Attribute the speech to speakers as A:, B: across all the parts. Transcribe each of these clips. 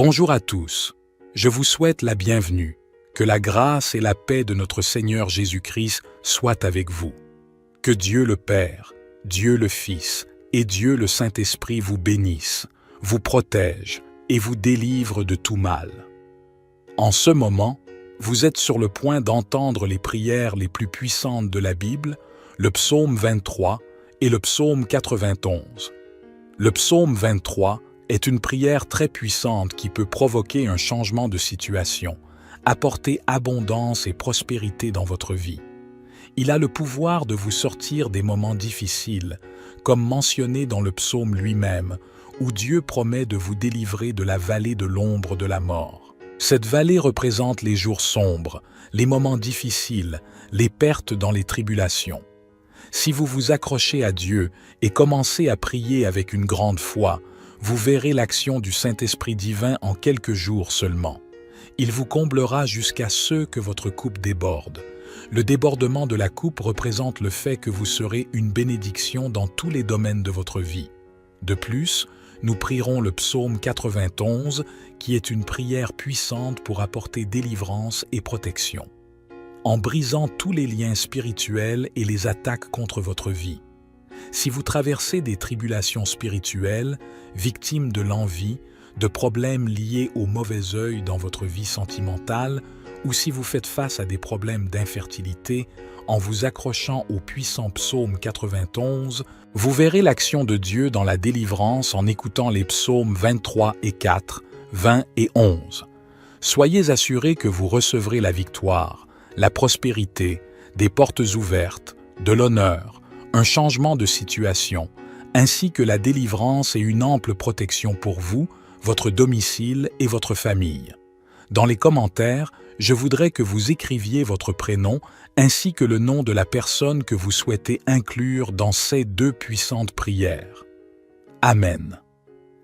A: Bonjour à tous, je vous souhaite la bienvenue, que la grâce et la paix de notre Seigneur Jésus-Christ soient avec vous. Que Dieu le Père, Dieu le Fils et Dieu le Saint-Esprit vous bénissent, vous protègent et vous délivrent de tout mal. En ce moment, vous êtes sur le point d'entendre les prières les plus puissantes de la Bible, le psaume 23 et le psaume 91. Le psaume 23 est une prière très puissante qui peut provoquer un changement de situation, apporter abondance et prospérité dans votre vie. Il a le pouvoir de vous sortir des moments difficiles, comme mentionné dans le psaume lui-même, où Dieu promet de vous délivrer de la vallée de l'ombre de la mort. Cette vallée représente les jours sombres, les moments difficiles, les pertes dans les tribulations. Si vous vous accrochez à Dieu et commencez à prier avec une grande foi, vous verrez l'action du Saint-Esprit divin en quelques jours seulement. Il vous comblera jusqu'à ce que votre coupe déborde. Le débordement de la coupe représente le fait que vous serez une bénédiction dans tous les domaines de votre vie. De plus, nous prierons le psaume 91, qui est une prière puissante pour apporter délivrance et protection, en brisant tous les liens spirituels et les attaques contre votre vie. Si vous traversez des tribulations spirituelles, victime de l'envie, de problèmes liés au mauvais œil dans votre vie sentimentale, ou si vous faites face à des problèmes d'infertilité, en vous accrochant au puissant psaume 91, vous verrez l'action de Dieu dans la délivrance en écoutant les psaumes 23 et 4, 20 et 11. Soyez assurés que vous recevrez la victoire, la prospérité, des portes ouvertes, de l'honneur, un changement de situation, ainsi que la délivrance et une ample protection pour vous, votre domicile et votre famille. Dans les commentaires, je voudrais que vous écriviez votre prénom ainsi que le nom de la personne que vous souhaitez inclure dans ces deux puissantes prières. Amen.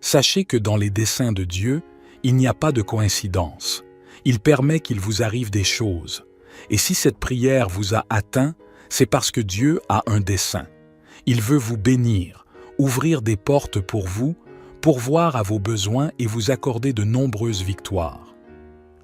A: Sachez que dans les desseins de Dieu, il n'y a pas de coïncidence. Il permet qu'il vous arrive des choses. Et si cette prière vous a atteint, c'est parce que Dieu a un dessein. Il veut vous bénir, ouvrir des portes pour vous, pourvoir à vos besoins et vous accorder de nombreuses victoires.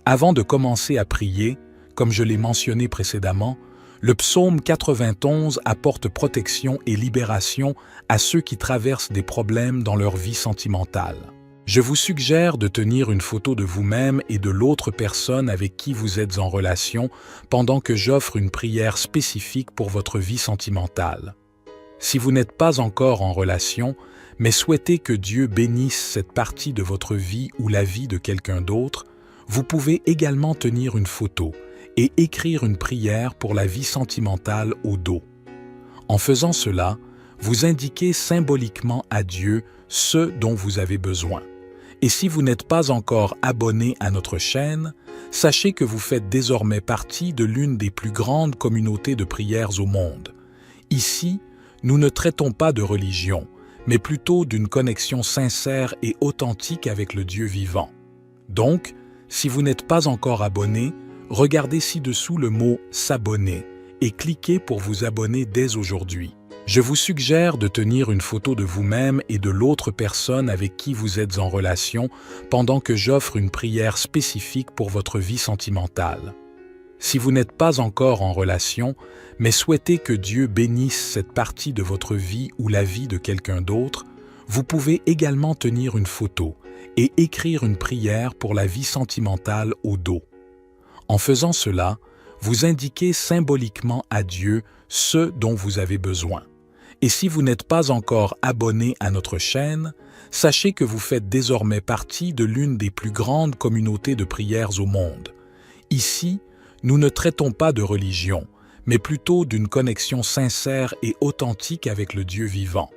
A: Avant de commencer à prier, comme je l'ai mentionné précédemment, le psaume 91 apporte protection et libération à ceux qui traversent des problèmes dans leur vie sentimentale. Je vous suggère de tenir une photo de vous-même et de l'autre personne avec qui vous êtes en relation pendant que j'offre une prière spécifique pour votre vie sentimentale. Si vous n'êtes pas encore en relation, mais souhaitez que Dieu bénisse cette partie de votre vie ou la vie de quelqu'un d'autre, vous pouvez également tenir une photo et écrire une prière pour la vie sentimentale au dos. En faisant cela, vous indiquez symboliquement à Dieu ce dont vous avez besoin. Et si vous n'êtes pas encore abonné à notre chaîne, sachez que vous faites désormais partie de l'une des plus grandes communautés de prières au monde. Ici, nous ne traitons pas de religion, mais plutôt d'une connexion sincère et authentique avec le Dieu vivant. Donc, si vous n'êtes pas encore abonné, regardez ci-dessous le mot « S'abonner » et cliquez pour vous abonner dès aujourd'hui. Je vous suggère de tenir une photo de vous-même et de l'autre personne avec qui vous êtes en relation pendant que j'offre une prière spécifique pour votre vie sentimentale. Si vous n'êtes pas encore en relation, mais souhaitez que Dieu bénisse cette partie de votre vie ou la vie de quelqu'un d'autre, vous pouvez également tenir une photo et écrire une prière pour la vie sentimentale au dos. En faisant cela, vous indiquez symboliquement à Dieu ce dont vous avez besoin. Et si vous n'êtes pas encore abonné à notre chaîne, sachez que vous faites désormais partie de l'une des plus grandes communautés de prières au monde. Ici, nous ne traitons pas de religion, mais plutôt d'une connexion sincère et authentique avec le Dieu vivant.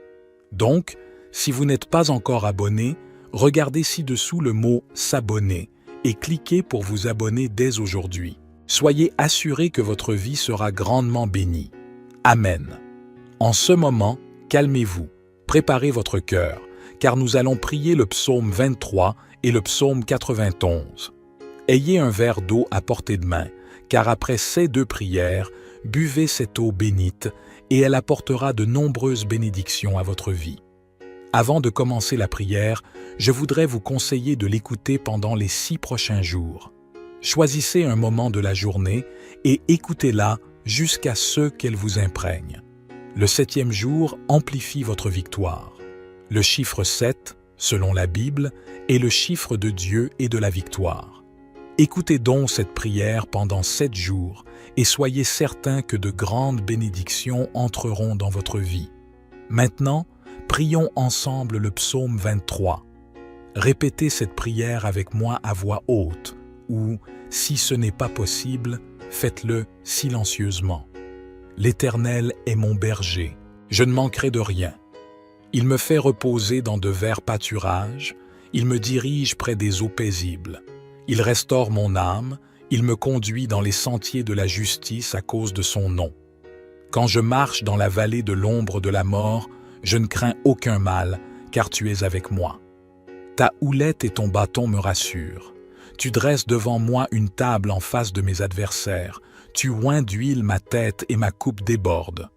A: Donc, si vous n'êtes pas encore abonné, regardez ci-dessous le mot « S'abonner » et cliquez pour vous abonner dès aujourd'hui. Soyez assurés que votre vie sera grandement bénie. Amen. En ce moment, calmez-vous, préparez votre cœur, car nous allons prier le psaume 23 et le psaume 91. Ayez un verre d'eau à portée de main, car après ces deux prières, buvez cette eau bénite et elle apportera de nombreuses bénédictions à votre vie. Avant de commencer la prière, je voudrais vous conseiller de l'écouter pendant les 6 prochains jours. Choisissez un moment de la journée et écoutez-la jusqu'à ce qu'elle vous imprègne. Le 7e jour amplifie votre victoire. Le chiffre 7, selon la Bible, est le chiffre de Dieu et de la victoire. Écoutez donc cette prière pendant 7 jours et soyez certains que de grandes bénédictions entreront dans votre vie. Maintenant, prions ensemble le psaume 23. Répétez cette prière avec moi à voix haute ou, si ce n'est pas possible, faites-le silencieusement. L'Éternel est mon berger, je ne manquerai de rien. Il me fait reposer dans de verts pâturages, il me dirige près des eaux paisibles. Il restaure mon âme, il me conduit dans les sentiers de la justice à cause de son nom. Quand je marche dans la vallée de l'ombre de la mort, je ne crains aucun mal, car tu es avec moi. Ta houlette et ton bâton me rassurent. Tu dresses devant moi une table en face de mes adversaires. Tu oins d'huile ma tête et ma coupe déborde.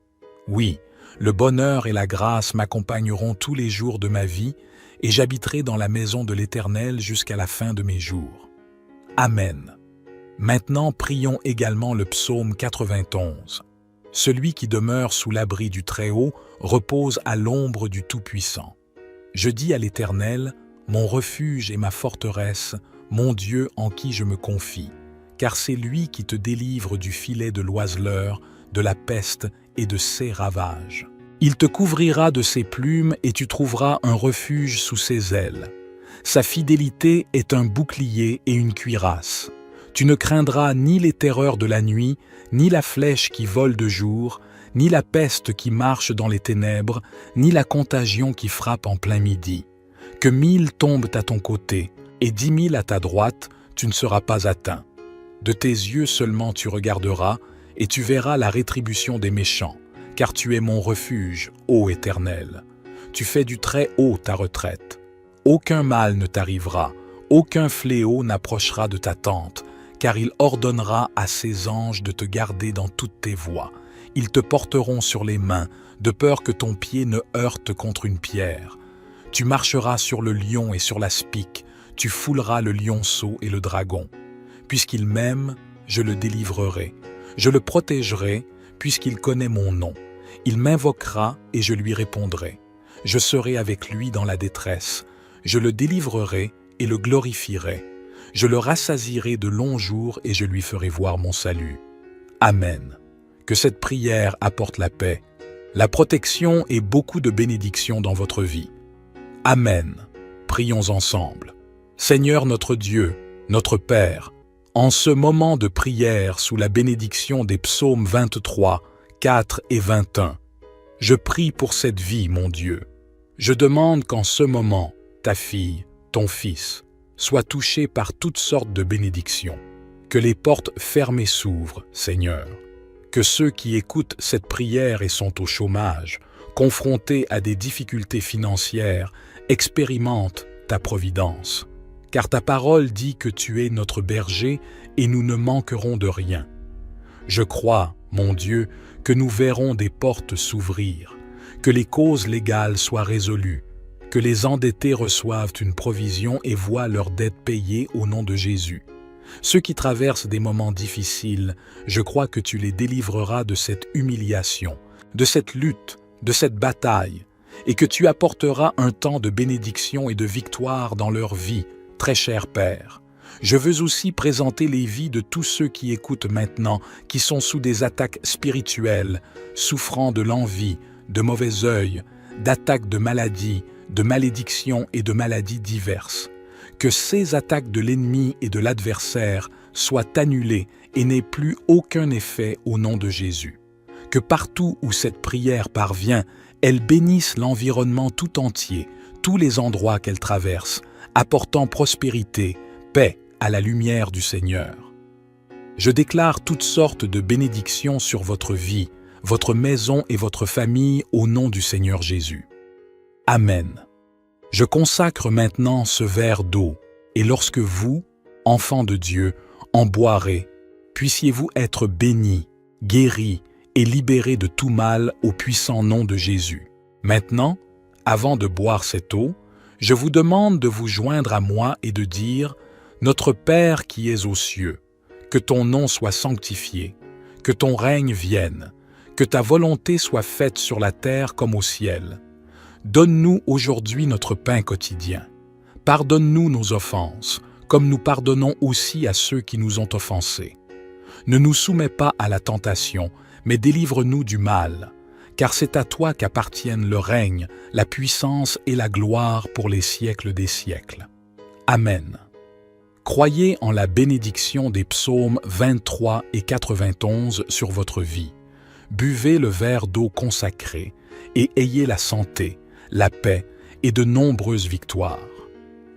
A: Oui, le bonheur et la grâce m'accompagneront tous les jours de ma vie, et j'habiterai dans la maison de l'Éternel jusqu'à la fin de mes jours. Amen. Maintenant, prions également le psaume 91. Celui qui demeure sous l'abri du Très-Haut repose à l'ombre du Tout-Puissant. Je dis à l'Éternel, mon refuge et ma forteresse, mon Dieu en qui je me confie, car c'est lui qui te délivre du filet de l'oiseleur, de la peste et de ses ravages. Il te couvrira de ses plumes et tu trouveras un refuge sous ses ailes. Sa fidélité est un bouclier et une cuirasse. Tu ne craindras ni les terreurs de la nuit, ni la flèche qui vole de jour, ni la peste qui marche dans les ténèbres, ni la contagion qui frappe en plein midi. Que 1000 tombent à ton côté et 10 000 à ta droite, tu ne seras pas atteint. De tes yeux seulement tu regarderas, et tu verras la rétribution des méchants, car tu es mon refuge, ô Éternel. Tu fais du Très-Haut ta retraite. Aucun mal ne t'arrivera, aucun fléau n'approchera de ta tente, car il ordonnera à ses anges de te garder dans toutes tes voies. Ils te porteront sur les mains, de peur que ton pied ne heurte contre une pierre. Tu marcheras sur le lion et sur l'aspic, tu fouleras le lionceau et le dragon. Puisqu'il m'aime, je le délivrerai. Je le protégerai, puisqu'il connaît mon nom. Il m'invoquera et je lui répondrai. Je serai avec lui dans la détresse. Je le délivrerai et le glorifierai. Je le rassasierai de longs jours et je lui ferai voir mon salut. Amen. Que cette prière apporte la paix, la protection et beaucoup de bénédictions dans votre vie. Amen. Prions ensemble. Seigneur notre Dieu, notre Père, en ce moment de prière sous la bénédiction des psaumes 23, 4 et 21, je prie pour cette vie, mon Dieu. Je demande qu'en ce moment, ta fille, ton fils, soient touchés par toutes sortes de bénédictions. Que les portes fermées s'ouvrent, Seigneur. Que ceux qui écoutent cette prière et sont au chômage, confrontés à des difficultés financières, expérimentent ta providence. Car ta parole dit que tu es notre berger et nous ne manquerons de rien. Je crois, mon Dieu, que nous verrons des portes s'ouvrir, que les causes légales soient résolues, que les endettés reçoivent une provision et voient leurs dettes payées au nom de Jésus. Ceux qui traversent des moments difficiles, je crois que tu les délivreras de cette humiliation, de cette lutte, de cette bataille, et que tu apporteras un temps de bénédiction et de victoire dans leur vie, très cher Père. Je veux aussi présenter les vies de tous ceux qui écoutent maintenant, qui sont sous des attaques spirituelles, souffrant de l'envie, de mauvais œil, d'attaques de maladies, de malédictions et de maladies diverses. Que ces attaques de l'ennemi et de l'adversaire soient annulées et n'aient plus aucun effet au nom de Jésus. Que partout où cette prière parvient, elle bénisse l'environnement tout entier, tous les endroits qu'elle traverse, apportant prospérité, paix à la lumière du Seigneur. Je déclare toutes sortes de bénédictions sur votre vie, votre maison et votre famille au nom du Seigneur Jésus. Amen. Je consacre maintenant ce verre d'eau, et lorsque vous, enfants de Dieu, en boirez, puissiez-vous être bénis, guéris et libérés de tout mal au puissant nom de Jésus. Maintenant, avant de boire cette eau, je vous demande de vous joindre à moi et de dire « Notre Père qui es aux cieux, que ton nom soit sanctifié, que ton règne vienne, que ta volonté soit faite sur la terre comme au ciel. Donne-nous aujourd'hui notre pain quotidien. Pardonne-nous nos offenses, comme nous pardonnons aussi à ceux qui nous ont offensés. Ne nous soumets pas à la tentation, mais délivre-nous du mal, car c'est à toi qu'appartiennent le règne, la puissance et la gloire pour les siècles des siècles. Amen. Croyez en la bénédiction des psaumes 23 et 91 sur votre vie. Buvez le verre d'eau consacré et ayez la santé, la paix et de nombreuses victoires.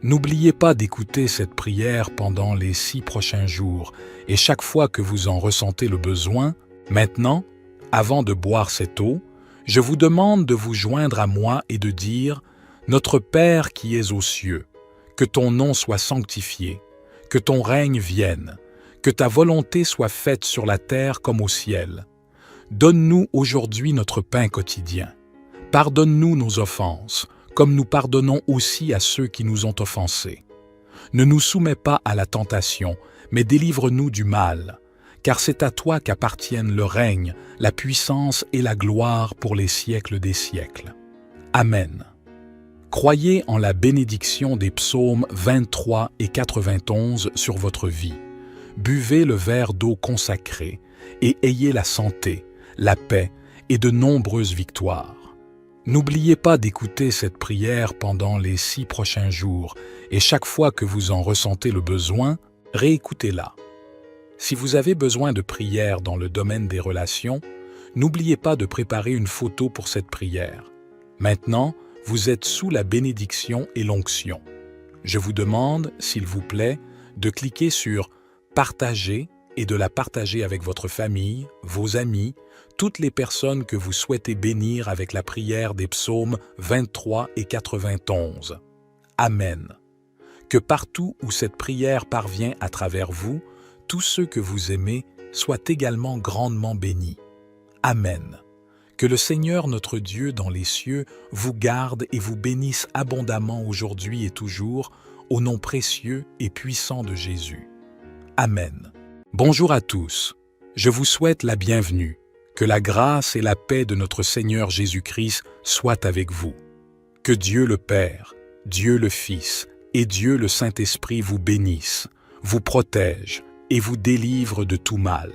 A: N'oubliez pas d'écouter cette prière pendant les 6 prochains jours et chaque fois que vous en ressentez le besoin. Maintenant, avant de boire cette eau, je vous demande de vous joindre à moi et de dire « Notre Père qui es aux cieux, que ton nom soit sanctifié, que ton règne vienne, que ta volonté soit faite sur la terre comme au ciel. Donne-nous aujourd'hui notre pain quotidien. Pardonne-nous nos offenses, comme nous pardonnons aussi à ceux qui nous ont offensés. Ne nous soumets pas à la tentation, mais délivre-nous du mal, car c'est à toi qu'appartiennent le règne, la puissance et la gloire pour les siècles des siècles. Amen. Croyez en la bénédiction des psaumes 23 et 91 sur votre vie. Buvez le verre d'eau consacré et ayez la santé, la paix et de nombreuses victoires. N'oubliez pas d'écouter cette prière pendant les 6 prochains jours et chaque fois que vous en ressentez le besoin, réécoutez-la. Si vous avez besoin de prière dans le domaine des relations, n'oubliez pas de préparer une photo pour cette prière. Maintenant, vous êtes sous la bénédiction et l'onction. Je vous demande, s'il vous plaît, de cliquer sur « Partager » et de la partager avec votre famille, vos amis, toutes les personnes que vous souhaitez bénir avec la prière des psaumes 23 et 91. Amen. Que partout où cette prière parvient à travers vous, tous ceux que vous aimez soient également grandement bénis. Amen. Que le Seigneur notre Dieu dans les cieux vous garde et vous bénisse abondamment aujourd'hui et toujours, au nom précieux et puissant de Jésus. Amen. Bonjour à tous. Je vous souhaite la bienvenue. Que la grâce et la paix de notre Seigneur Jésus-Christ soient avec vous. Que Dieu le Père, Dieu le Fils et Dieu le Saint-Esprit vous bénissent, vous protègent et vous délivrent de tout mal.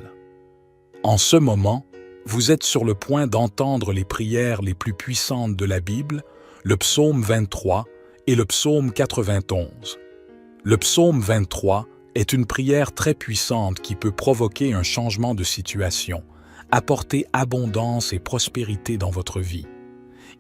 A: En ce moment, vous êtes sur le point d'entendre les prières les plus puissantes de la Bible, le psaume 23 et le psaume 91. Le psaume 23 est une prière très puissante qui peut provoquer un changement de situation, apporter abondance et prospérité dans votre vie.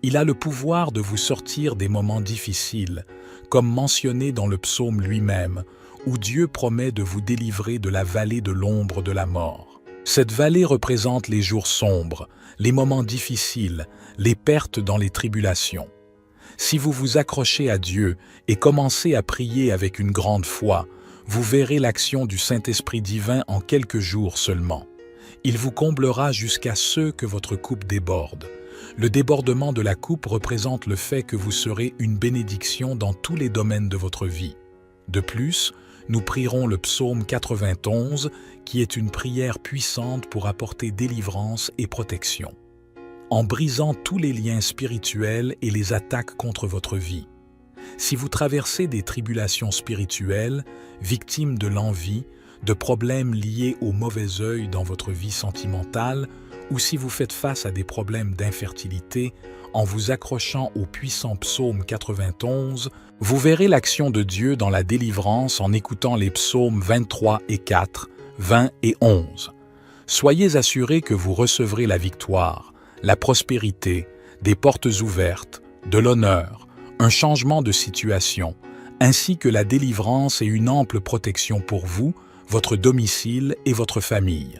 A: Il a le pouvoir de vous sortir des moments difficiles, comme mentionné dans le psaume lui-même, où Dieu promet de vous délivrer de la vallée de l'ombre de la mort. Cette vallée représente les jours sombres, les moments difficiles, les pertes dans les tribulations. Si vous vous accrochez à Dieu et commencez à prier avec une grande foi, vous verrez l'action du Saint-Esprit divin en quelques jours seulement. Il vous comblera jusqu'à ce que votre coupe déborde. Le débordement de la coupe représente le fait que vous serez une bénédiction dans tous les domaines de votre vie. De plus, nous prierons le psaume 91, qui est une prière puissante pour apporter délivrance et protection, en brisant tous les liens spirituels et les attaques contre votre vie. Si vous traversez des tribulations spirituelles, victime de l'envie, de problèmes liés au mauvais œil dans votre vie sentimentale, ou si vous faites face à des problèmes d'infertilité, en vous accrochant au puissant psaume 91, vous verrez l'action de Dieu dans la délivrance en écoutant les psaumes 23 et 4, 20 et 11. Soyez assurés que vous recevrez la victoire, la prospérité, des portes ouvertes, de l'honneur, un changement de situation, ainsi que la délivrance et une ample protection pour vous, votre domicile et votre famille.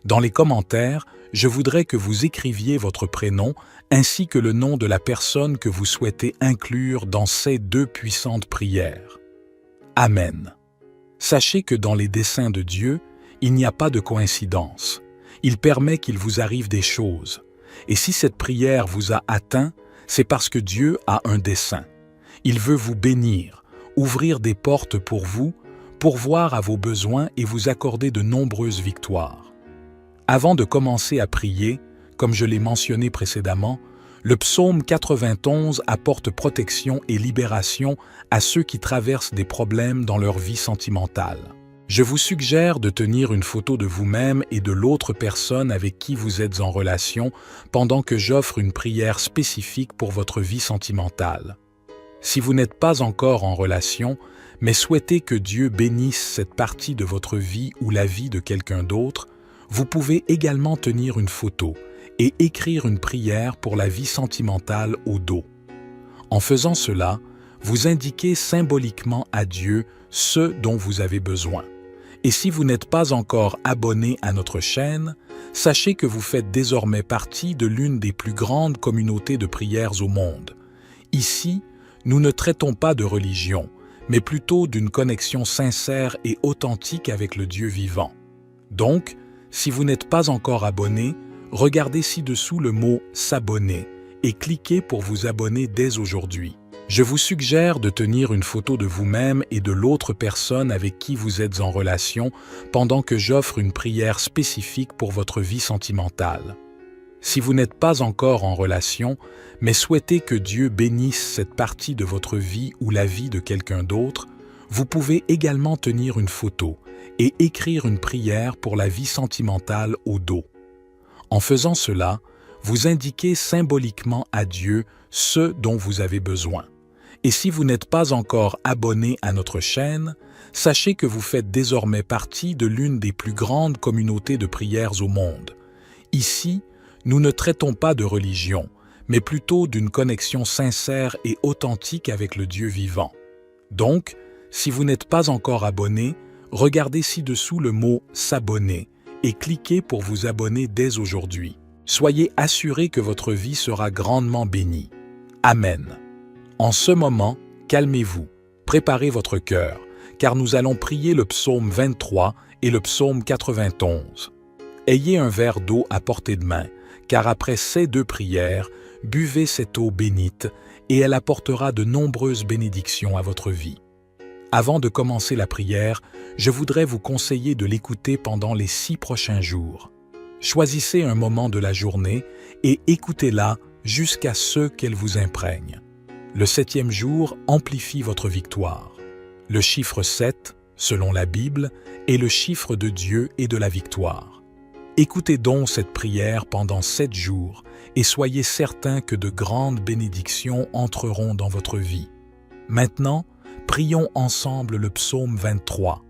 A: Dans les commentaires, je voudrais que vous écriviez votre prénom ainsi que le nom de la personne que vous souhaitez inclure dans ces 2 puissantes prières. Amen. Sachez que dans les desseins de Dieu, il n'y a pas de coïncidence. Il permet qu'il vous arrive des choses. Et si cette prière vous a atteint, C'est parce que Dieu a un dessein. Il veut vous bénir, ouvrir des portes pour vous, pourvoir à vos besoins et vous accorder de nombreuses victoires. Avant de commencer à prier, comme je l'ai mentionné précédemment, le psaume 91 apporte protection et libération à ceux qui traversent des problèmes dans leur vie sentimentale. Je vous suggère de tenir une photo de vous-même et de l'autre personne avec qui vous êtes en relation pendant que j'offre une prière spécifique pour votre vie sentimentale. Si vous n'êtes pas encore en relation, mais souhaitez que Dieu bénisse cette partie de votre vie ou la vie de quelqu'un d'autre, vous pouvez également tenir une photo et écrire une prière pour la vie sentimentale au dos. En faisant cela, vous indiquez symboliquement à Dieu ce dont vous avez besoin. Et si vous n'êtes pas encore abonné à notre chaîne, sachez que vous faites désormais partie de l'une des plus grandes communautés de prières au monde. Ici, nous ne traitons pas de religion, mais plutôt d'une connexion sincère et authentique avec le Dieu vivant. Donc, si vous n'êtes pas encore abonné, regardez ci-dessous le mot « S'abonner » et cliquez pour vous abonner dès aujourd'hui. Je vous suggère de tenir une photo de vous-même et de l'autre personne avec qui vous êtes en relation pendant que j'offre une prière spécifique pour votre vie sentimentale. Si vous n'êtes pas encore en relation, mais souhaitez que Dieu bénisse cette partie de votre vie ou la vie de quelqu'un d'autre, vous pouvez également tenir une photo et écrire une prière pour la vie sentimentale au dos. En faisant cela, vous indiquez symboliquement à Dieu ce dont vous avez besoin. Et si vous n'êtes pas encore abonné à notre chaîne, sachez que vous faites désormais partie de l'une des plus grandes communautés de prières au monde. Ici, nous ne traitons pas de religion, mais plutôt d'une connexion sincère et authentique avec le Dieu vivant. Donc, si vous n'êtes pas encore abonné, regardez ci-dessous le mot « S'abonner » et cliquez pour vous abonner dès aujourd'hui. Soyez assurés que votre vie sera grandement bénie. Amen. En ce moment, calmez-vous, préparez votre cœur, car nous allons prier le psaume 23 et le psaume 91. Ayez un verre d'eau à portée de main, car après ces deux prières, buvez cette eau bénite et elle apportera de nombreuses bénédictions à votre vie. Avant de commencer la prière, je voudrais vous conseiller de l'écouter pendant les 6 prochains jours. Choisissez un moment de la journée et écoutez-la jusqu'à ce qu'elle vous imprègne. Le 7e jour amplifie votre victoire. Le chiffre 7, selon la Bible, est le chiffre de Dieu et de la victoire. Écoutez donc cette prière pendant 7 jours et soyez certains que de grandes bénédictions entreront dans votre vie. Maintenant, prions ensemble le psaume 23.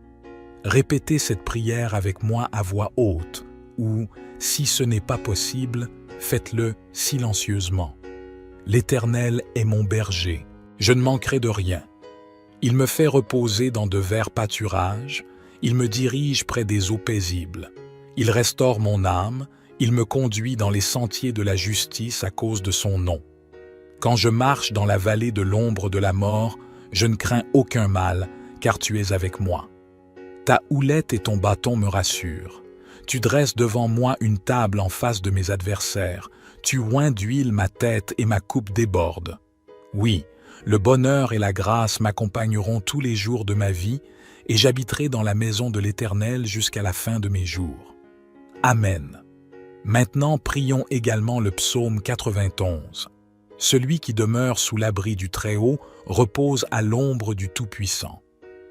A: Répétez cette prière avec moi à voix haute ou, si ce n'est pas possible, faites-le silencieusement. L'Éternel est mon berger, je ne manquerai de rien. Il me fait reposer dans de verts pâturages, il me dirige près des eaux paisibles. Il restaure mon âme, il me conduit dans les sentiers de la justice à cause de son nom. Quand je marche dans la vallée de l'ombre de la mort, je ne crains aucun mal, car tu es avec moi. Ta houlette et ton bâton me rassurent. Tu dresses devant moi une table en face de mes adversaires. Tu oins d'huile ma tête et ma coupe déborde. Oui, le bonheur et la grâce m'accompagneront tous les jours de ma vie et j'habiterai dans la maison de l'Éternel jusqu'à la fin de mes jours. Amen. Maintenant, prions également le psaume 91. Celui qui demeure sous l'abri du Très-Haut repose à l'ombre du Tout-Puissant.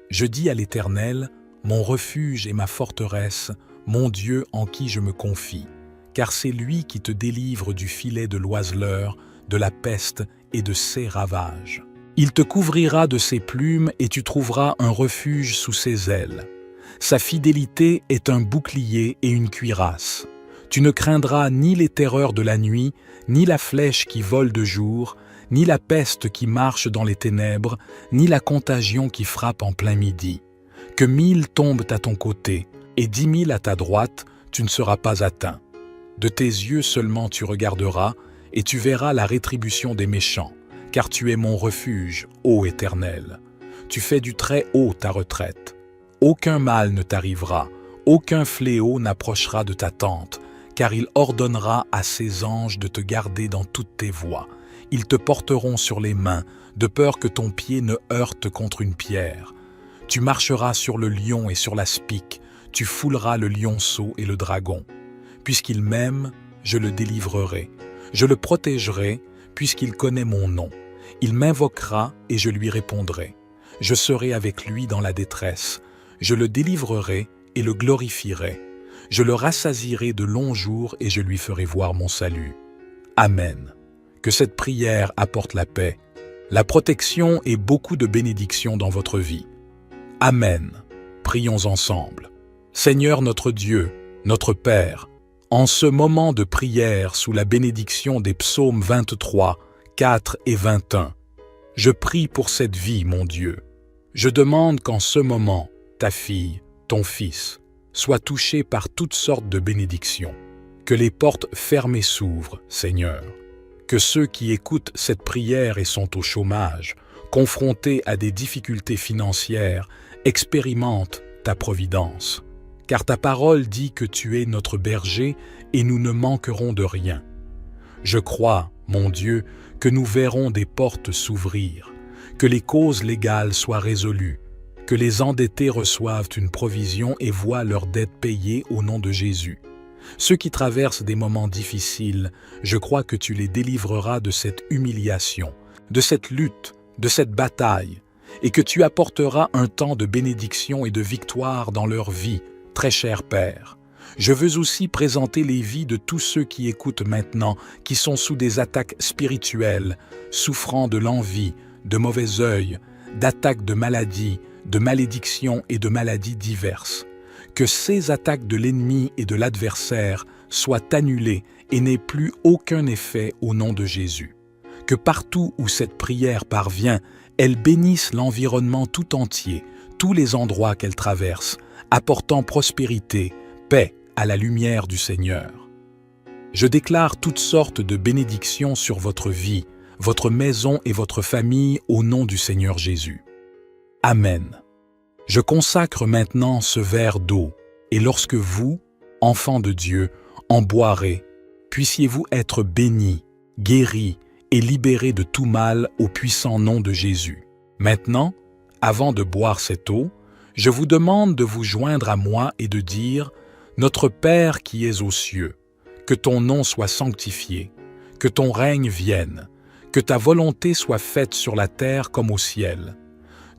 A: Je dis à l'Éternel, mon refuge et ma forteresse, mon Dieu en qui je me confie. Car c'est lui qui te délivre du filet de l'oiseleur, de la peste et de ses ravages. Il te couvrira de ses plumes et tu trouveras un refuge sous ses ailes. Sa fidélité est un bouclier et une cuirasse. Tu ne craindras ni les terreurs de la nuit, ni la flèche qui vole de jour, ni la peste qui marche dans les ténèbres, ni la contagion qui frappe en plein midi. Que 1000 tombent à ton côté et 10 000 à ta droite, tu ne seras pas atteint. De tes yeux seulement tu regarderas, et tu verras la rétribution des méchants, car tu es mon refuge, ô Éternel. Tu fais du Très-Haut ta retraite. Aucun mal ne t'arrivera, aucun fléau n'approchera de ta tente, car il ordonnera à ses anges de te garder dans toutes tes voies. Ils te porteront sur les mains, de peur que ton pied ne heurte contre une pierre. Tu marcheras sur le lion et sur l'aspic, tu fouleras le lionceau et le dragon. Puisqu'il m'aime, je le délivrerai. Je le protégerai, puisqu'il connaît mon nom. Il m'invoquera et je lui répondrai. Je serai avec lui dans la détresse. Je le délivrerai et le glorifierai. Je le rassasierai de longs jours et je lui ferai voir mon salut. Amen. Que cette prière apporte la paix, la protection et beaucoup de bénédictions dans votre vie. Amen. Prions ensemble. Seigneur notre Dieu, notre Père, en ce moment de prière sous la bénédiction des psaumes 23, 4 et 21, je prie pour cette vie, mon Dieu. Je demande qu'en ce moment, ta fille, ton fils, soient touchés par toutes sortes de bénédictions. Que les portes fermées s'ouvrent, Seigneur. Que ceux qui écoutent cette prière et sont au chômage, confrontés à des difficultés financières, expérimentent ta providence. Car ta parole dit que tu es notre berger et nous ne manquerons de rien. Je crois, mon Dieu, que nous verrons des portes s'ouvrir, que les causes légales soient résolues, que les endettés reçoivent une provision et voient leurs dettes payées au nom de Jésus. Ceux qui traversent des moments difficiles, je crois que tu les délivreras de cette humiliation, de cette lutte, de cette bataille, et que tu apporteras un temps de bénédiction et de victoire dans leur vie, très cher Père. Je veux aussi présenter les vies de tous ceux qui écoutent maintenant, qui sont sous des attaques spirituelles, souffrant de l'envie, de mauvais œil, d'attaques de maladies, de malédictions et de maladies diverses. Que ces attaques de l'ennemi et de l'adversaire soient annulées et n'aient plus aucun effet au nom de Jésus. Que partout où cette prière parvient, elle bénisse l'environnement tout entier, tous les endroits qu'elle traverse, apportant prospérité, paix à la lumière du Seigneur. Je déclare toutes sortes de bénédictions sur votre vie, votre maison et votre famille au nom du Seigneur Jésus. Amen. Je consacre maintenant ce verre d'eau, et lorsque vous, enfants de Dieu, en boirez, puissiez-vous être bénis, guéris et libérés de tout mal au puissant nom de Jésus. Maintenant, avant de boire cette eau, je vous demande de vous joindre à moi et de dire « Notre Père qui es aux cieux, que ton nom soit sanctifié, que ton règne vienne, que ta volonté soit faite sur la terre comme au ciel.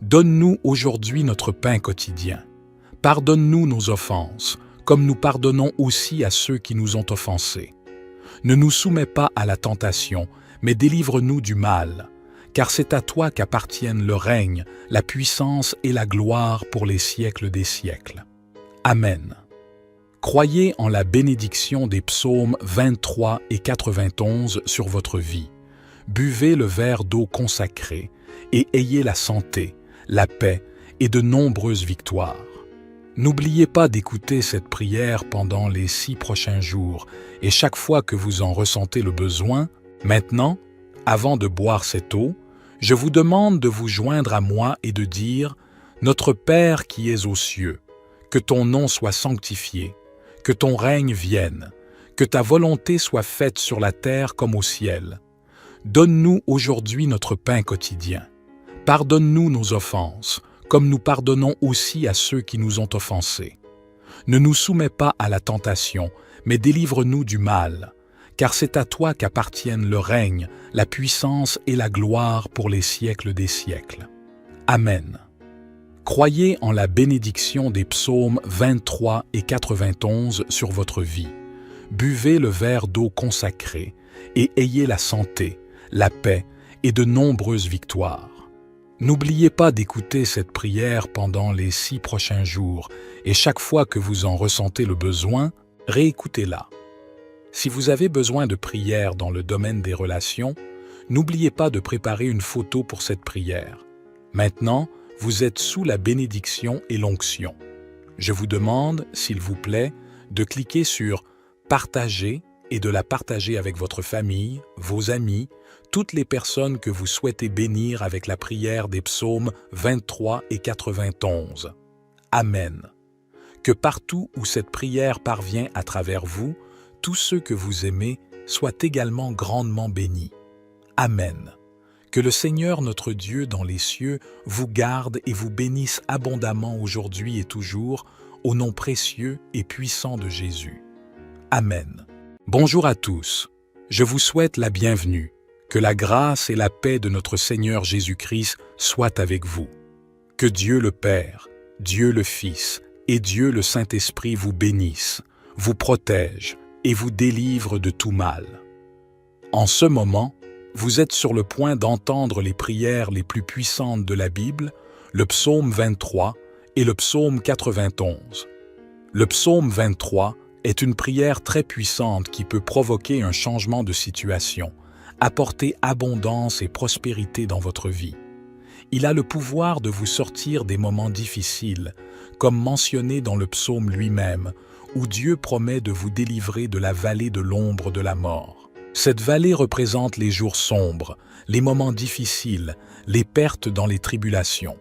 A: Donne-nous aujourd'hui notre pain quotidien. Pardonne-nous nos offenses, comme nous pardonnons aussi à ceux qui nous ont offensés. Ne nous soumets pas à la tentation, mais délivre-nous du mal, car c'est à toi qu'appartiennent le règne, la puissance et la gloire pour les siècles des siècles. Amen. Croyez en la bénédiction des psaumes 23 et 91 sur votre vie. Buvez le verre d'eau consacré et ayez la santé, la paix et de nombreuses victoires. N'oubliez pas d'écouter cette prière pendant les 6 prochains jours et chaque fois que vous en ressentez le besoin, maintenant, avant de boire cette eau, je vous demande de vous joindre à moi et de dire « Notre Père qui es aux cieux, que ton nom soit sanctifié, que ton règne vienne, que ta volonté soit faite sur la terre comme au ciel. Donne-nous aujourd'hui notre pain quotidien. Pardonne-nous nos offenses, comme nous pardonnons aussi à ceux qui nous ont offensés. Ne nous soumets pas à la tentation, mais délivre-nous du mal, car c'est à toi qu'appartiennent le règne, la puissance et la gloire pour les siècles des siècles. Amen. Croyez en la bénédiction des psaumes 23 et 91 sur votre vie. Buvez le verre d'eau consacré et ayez la santé, la paix et de nombreuses victoires. N'oubliez pas d'écouter cette prière pendant les 6 prochains jours et chaque fois que vous en ressentez le besoin, réécoutez-la. Si vous avez besoin de prière dans le domaine des relations, n'oubliez pas de préparer une photo pour cette prière. Maintenant, vous êtes sous la bénédiction et l'onction. Je vous demande, s'il vous plaît, de cliquer sur « Partager » et de la partager avec votre famille, vos amis, toutes les personnes que vous souhaitez bénir avec la prière des psaumes 23 et 91. Amen. Que partout où cette prière parvient à travers vous, tous ceux que vous aimez soient également grandement bénis. Amen. Que le Seigneur notre Dieu dans les cieux vous garde et vous bénisse abondamment aujourd'hui et toujours, au nom précieux et puissant de Jésus. Amen. Bonjour à tous. Je vous souhaite la bienvenue. Que la grâce et la paix de notre Seigneur Jésus-Christ soient avec vous. Que Dieu le Père, Dieu le Fils et Dieu le Saint-Esprit vous bénissent, vous protègent et vous délivrent de tout mal. En ce moment, vous êtes sur le point d'entendre les prières les plus puissantes de la Bible, le psaume 23 et le psaume 91. Le psaume 23 est une prière très puissante qui peut provoquer un changement de situation, apporter abondance et prospérité dans votre vie. Il a le pouvoir de vous sortir des moments difficiles, comme mentionné dans le psaume lui-même, où Dieu promet de vous délivrer de la vallée de l'ombre de la mort. Cette vallée représente les jours sombres, les moments difficiles, les pertes dans les tribulations.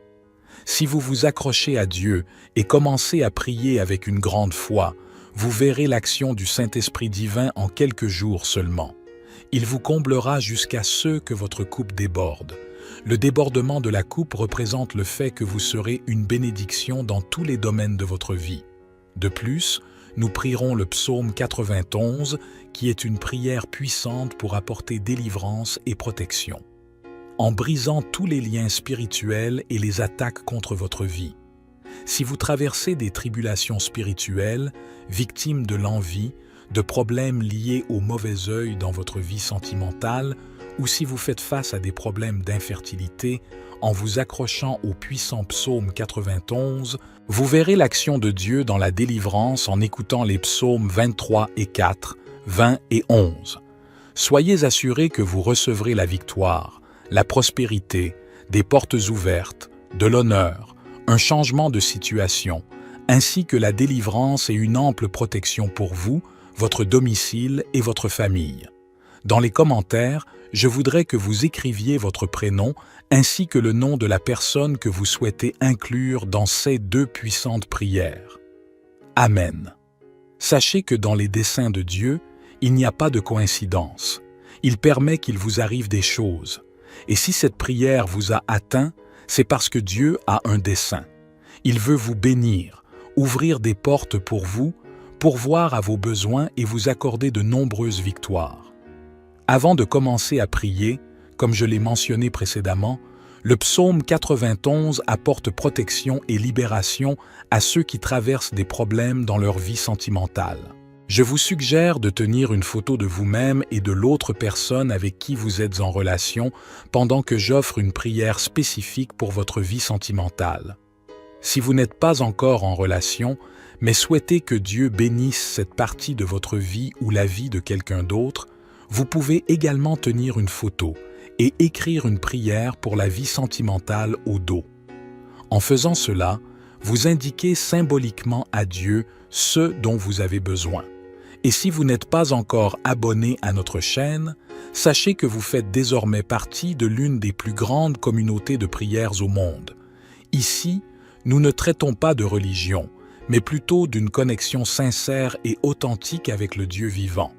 A: Si vous vous accrochez à Dieu et commencez à prier avec une grande foi, vous verrez l'action du Saint-Esprit divin en quelques jours seulement. Il vous comblera jusqu'à ce que votre coupe déborde. Le débordement de la coupe représente le fait que vous serez une bénédiction dans tous les domaines de votre vie. De plus, nous prierons le psaume 91, qui est une prière puissante pour apporter délivrance et protection, en brisant tous les liens spirituels et les attaques contre votre vie. Si vous traversez des tribulations spirituelles, victime de l'envie, de problèmes liés au mauvais œil dans votre vie sentimentale, ou si vous faites face à des problèmes d'infertilité, en vous accrochant au puissant psaume 91, vous verrez l'action de Dieu dans la délivrance en écoutant les psaumes 23 et 4, 20 et 11. Soyez assurés que vous recevrez la victoire, la prospérité, des portes ouvertes, de l'honneur, un changement de situation, ainsi que la délivrance et une ample protection pour vous, votre domicile et votre famille. Dans les commentaires, je voudrais que vous écriviez votre prénom ainsi que le nom de la personne que vous souhaitez inclure dans ces deux puissantes prières. Amen. Sachez que dans les desseins de Dieu, il n'y a pas de coïncidence. Il permet qu'il vous arrive des choses. Et si cette prière vous a atteint, c'est parce que Dieu a un dessein. Il veut vous bénir, ouvrir des portes pour vous, pourvoir à vos besoins et vous accorder de nombreuses victoires. Avant de commencer à prier, comme je l'ai mentionné précédemment, le psaume 91 apporte protection et libération à ceux qui traversent des problèmes dans leur vie sentimentale. Je vous suggère de tenir une photo de vous-même et de l'autre personne avec qui vous êtes en relation pendant que j'offre une prière spécifique pour votre vie sentimentale. Si vous n'êtes pas encore en relation, mais souhaitez que Dieu bénisse cette partie de votre vie ou la vie de quelqu'un d'autre, vous pouvez également tenir une photo et écrire une prière pour la vie sentimentale au dos. En faisant cela, vous indiquez symboliquement à Dieu ce dont vous avez besoin. Et si vous n'êtes pas encore abonné à notre chaîne, sachez que vous faites désormais partie de l'une des plus grandes communautés de prières au monde. Ici, nous ne traitons pas de religion, mais plutôt d'une connexion sincère et authentique avec le Dieu vivant.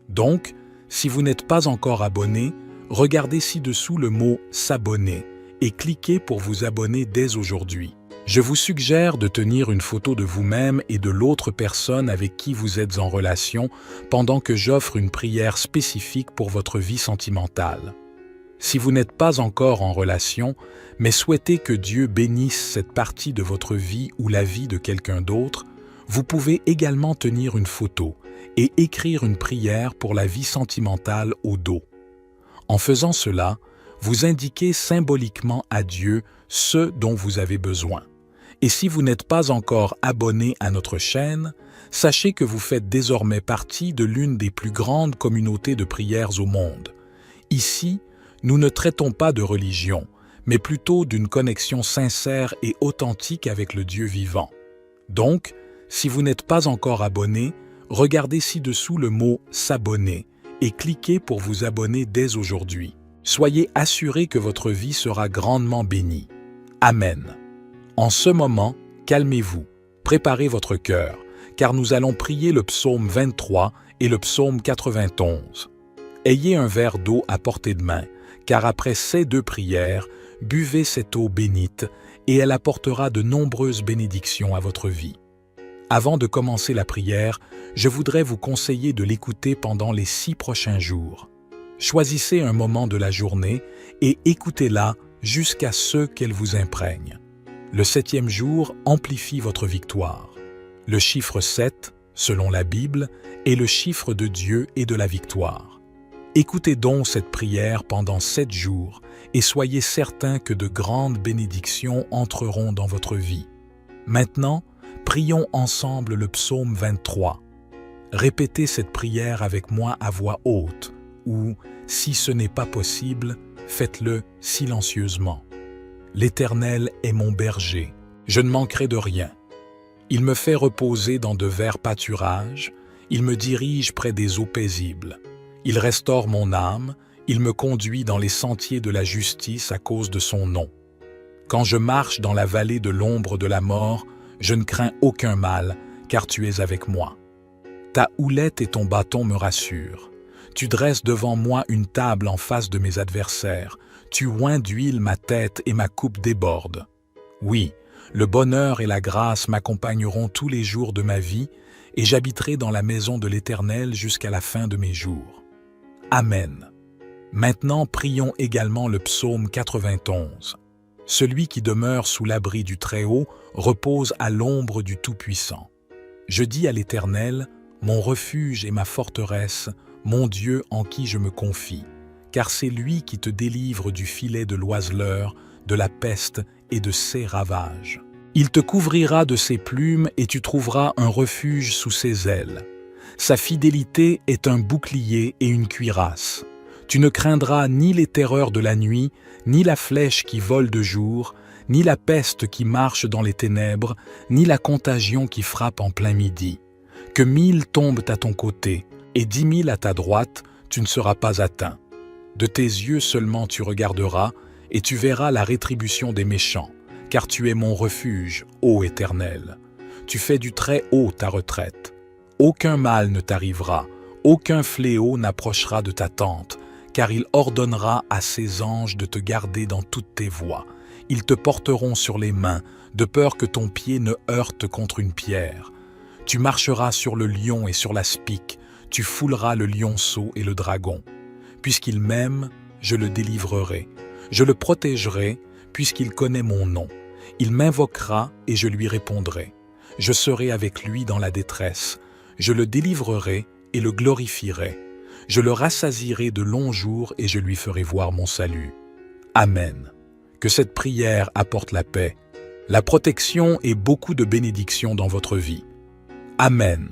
A: Donc, si vous n'êtes pas encore abonné, regardez ci-dessous le mot « S'abonner » et cliquez pour vous abonner dès aujourd'hui. Je vous suggère de tenir une photo de vous-même et de l'autre personne avec qui vous êtes en relation pendant que j'offre une prière spécifique pour votre vie sentimentale. Si vous n'êtes pas encore en relation, mais souhaitez que Dieu bénisse cette partie de votre vie ou la vie de quelqu'un d'autre, vous pouvez également tenir une photo et écrire une prière pour la vie sentimentale au dos. En faisant cela, vous indiquez symboliquement à Dieu ce dont vous avez besoin. Et si vous n'êtes pas encore abonné à notre chaîne, sachez que vous faites désormais partie de l'une des plus grandes communautés de prières au monde. Ici, nous ne traitons pas de religion, mais plutôt d'une connexion sincère et authentique avec le Dieu vivant. Donc, si vous n'êtes pas encore abonné, regardez ci-dessous le mot « S'abonner » et cliquez pour vous abonner dès aujourd'hui. Soyez assurés que votre vie sera grandement bénie. Amen. En ce moment, calmez-vous, préparez votre cœur, car nous allons prier le psaume 23 et le psaume 91. Ayez un verre d'eau à portée de main, car après ces 2 prières, buvez cette eau bénite et elle apportera de nombreuses bénédictions à votre vie. Avant de commencer la prière, je voudrais vous conseiller de l'écouter pendant les 6 prochains jours. Choisissez un moment de la journée et écoutez-la jusqu'à ce qu'elle vous imprègne. Le 7e jour amplifie votre victoire. Le chiffre 7, selon la Bible, est le chiffre de Dieu et de la victoire. Écoutez donc cette prière pendant 7 jours et soyez certains que de grandes bénédictions entreront dans votre vie. Maintenant, prions ensemble le psaume 23. Répétez cette prière avec moi à voix haute ou, si ce n'est pas possible, faites-le silencieusement. L'Éternel est mon berger, je ne manquerai de rien. Il me fait reposer dans de verts pâturages, il me dirige près des eaux paisibles. Il restaure mon âme, il me conduit dans les sentiers de la justice à cause de son nom. Quand je marche dans la vallée de l'ombre de la mort, je ne crains aucun mal, car tu es avec moi. Ta houlette et ton bâton me rassurent. Tu dresses devant moi une table en face de mes adversaires. Tu oins d'huile ma tête et ma coupe déborde. Oui, le bonheur et la grâce m'accompagneront tous les jours de ma vie, et j'habiterai dans la maison de l'Éternel jusqu'à la fin de mes jours. Amen. Maintenant, prions également le psaume 91. Celui qui demeure sous l'abri du Très-Haut repose à l'ombre du Tout-Puissant. Je dis à l'Éternel, mon refuge et ma forteresse, mon Dieu en qui je me confie, car c'est lui qui te délivre du filet de l'oiseleur, de la peste et de ses ravages. Il te couvrira de ses plumes et tu trouveras un refuge sous ses ailes. Sa fidélité est un bouclier et une cuirasse. Tu ne craindras ni les terreurs de la nuit, ni la flèche qui vole de jour, ni la peste qui marche dans les ténèbres, ni la contagion qui frappe en plein midi. Que 1000 tombent à ton côté, et 10 000 à ta droite, tu ne seras pas atteint. De tes yeux seulement tu regarderas, et tu verras la rétribution des méchants, car tu es mon refuge, ô Éternel. Tu fais du Très-Haut ta retraite. Aucun mal ne t'arrivera, aucun fléau n'approchera de ta tente, car il ordonnera à ses anges de te garder dans toutes tes voies. Ils te porteront sur les mains, de peur que ton pied ne heurte contre une pierre. Tu marcheras sur le lion et sur la spique, tu fouleras le lionceau et le dragon. Puisqu'il m'aime, je le délivrerai. Je le protégerai, puisqu'il connaît mon nom. Il m'invoquera et je lui répondrai. Je serai avec lui dans la détresse. Je le délivrerai et le glorifierai. Je le rassasierai de longs jours et je lui ferai voir mon salut. Amen. Que cette prière apporte la paix, la protection et beaucoup de bénédictions dans votre vie. Amen.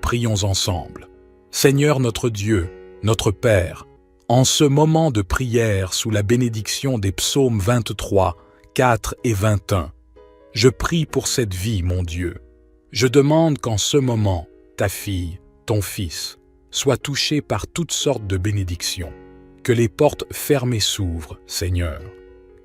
A: Prions ensemble. Seigneur notre Dieu, notre Père, en ce moment de prière sous la bénédiction des psaumes 23, 4 et 21, je prie pour cette vie, mon Dieu. Je demande qu'en ce moment, ta fille, ton fils, soient touchés par toutes sortes de bénédictions. Que les portes fermées s'ouvrent, Seigneur.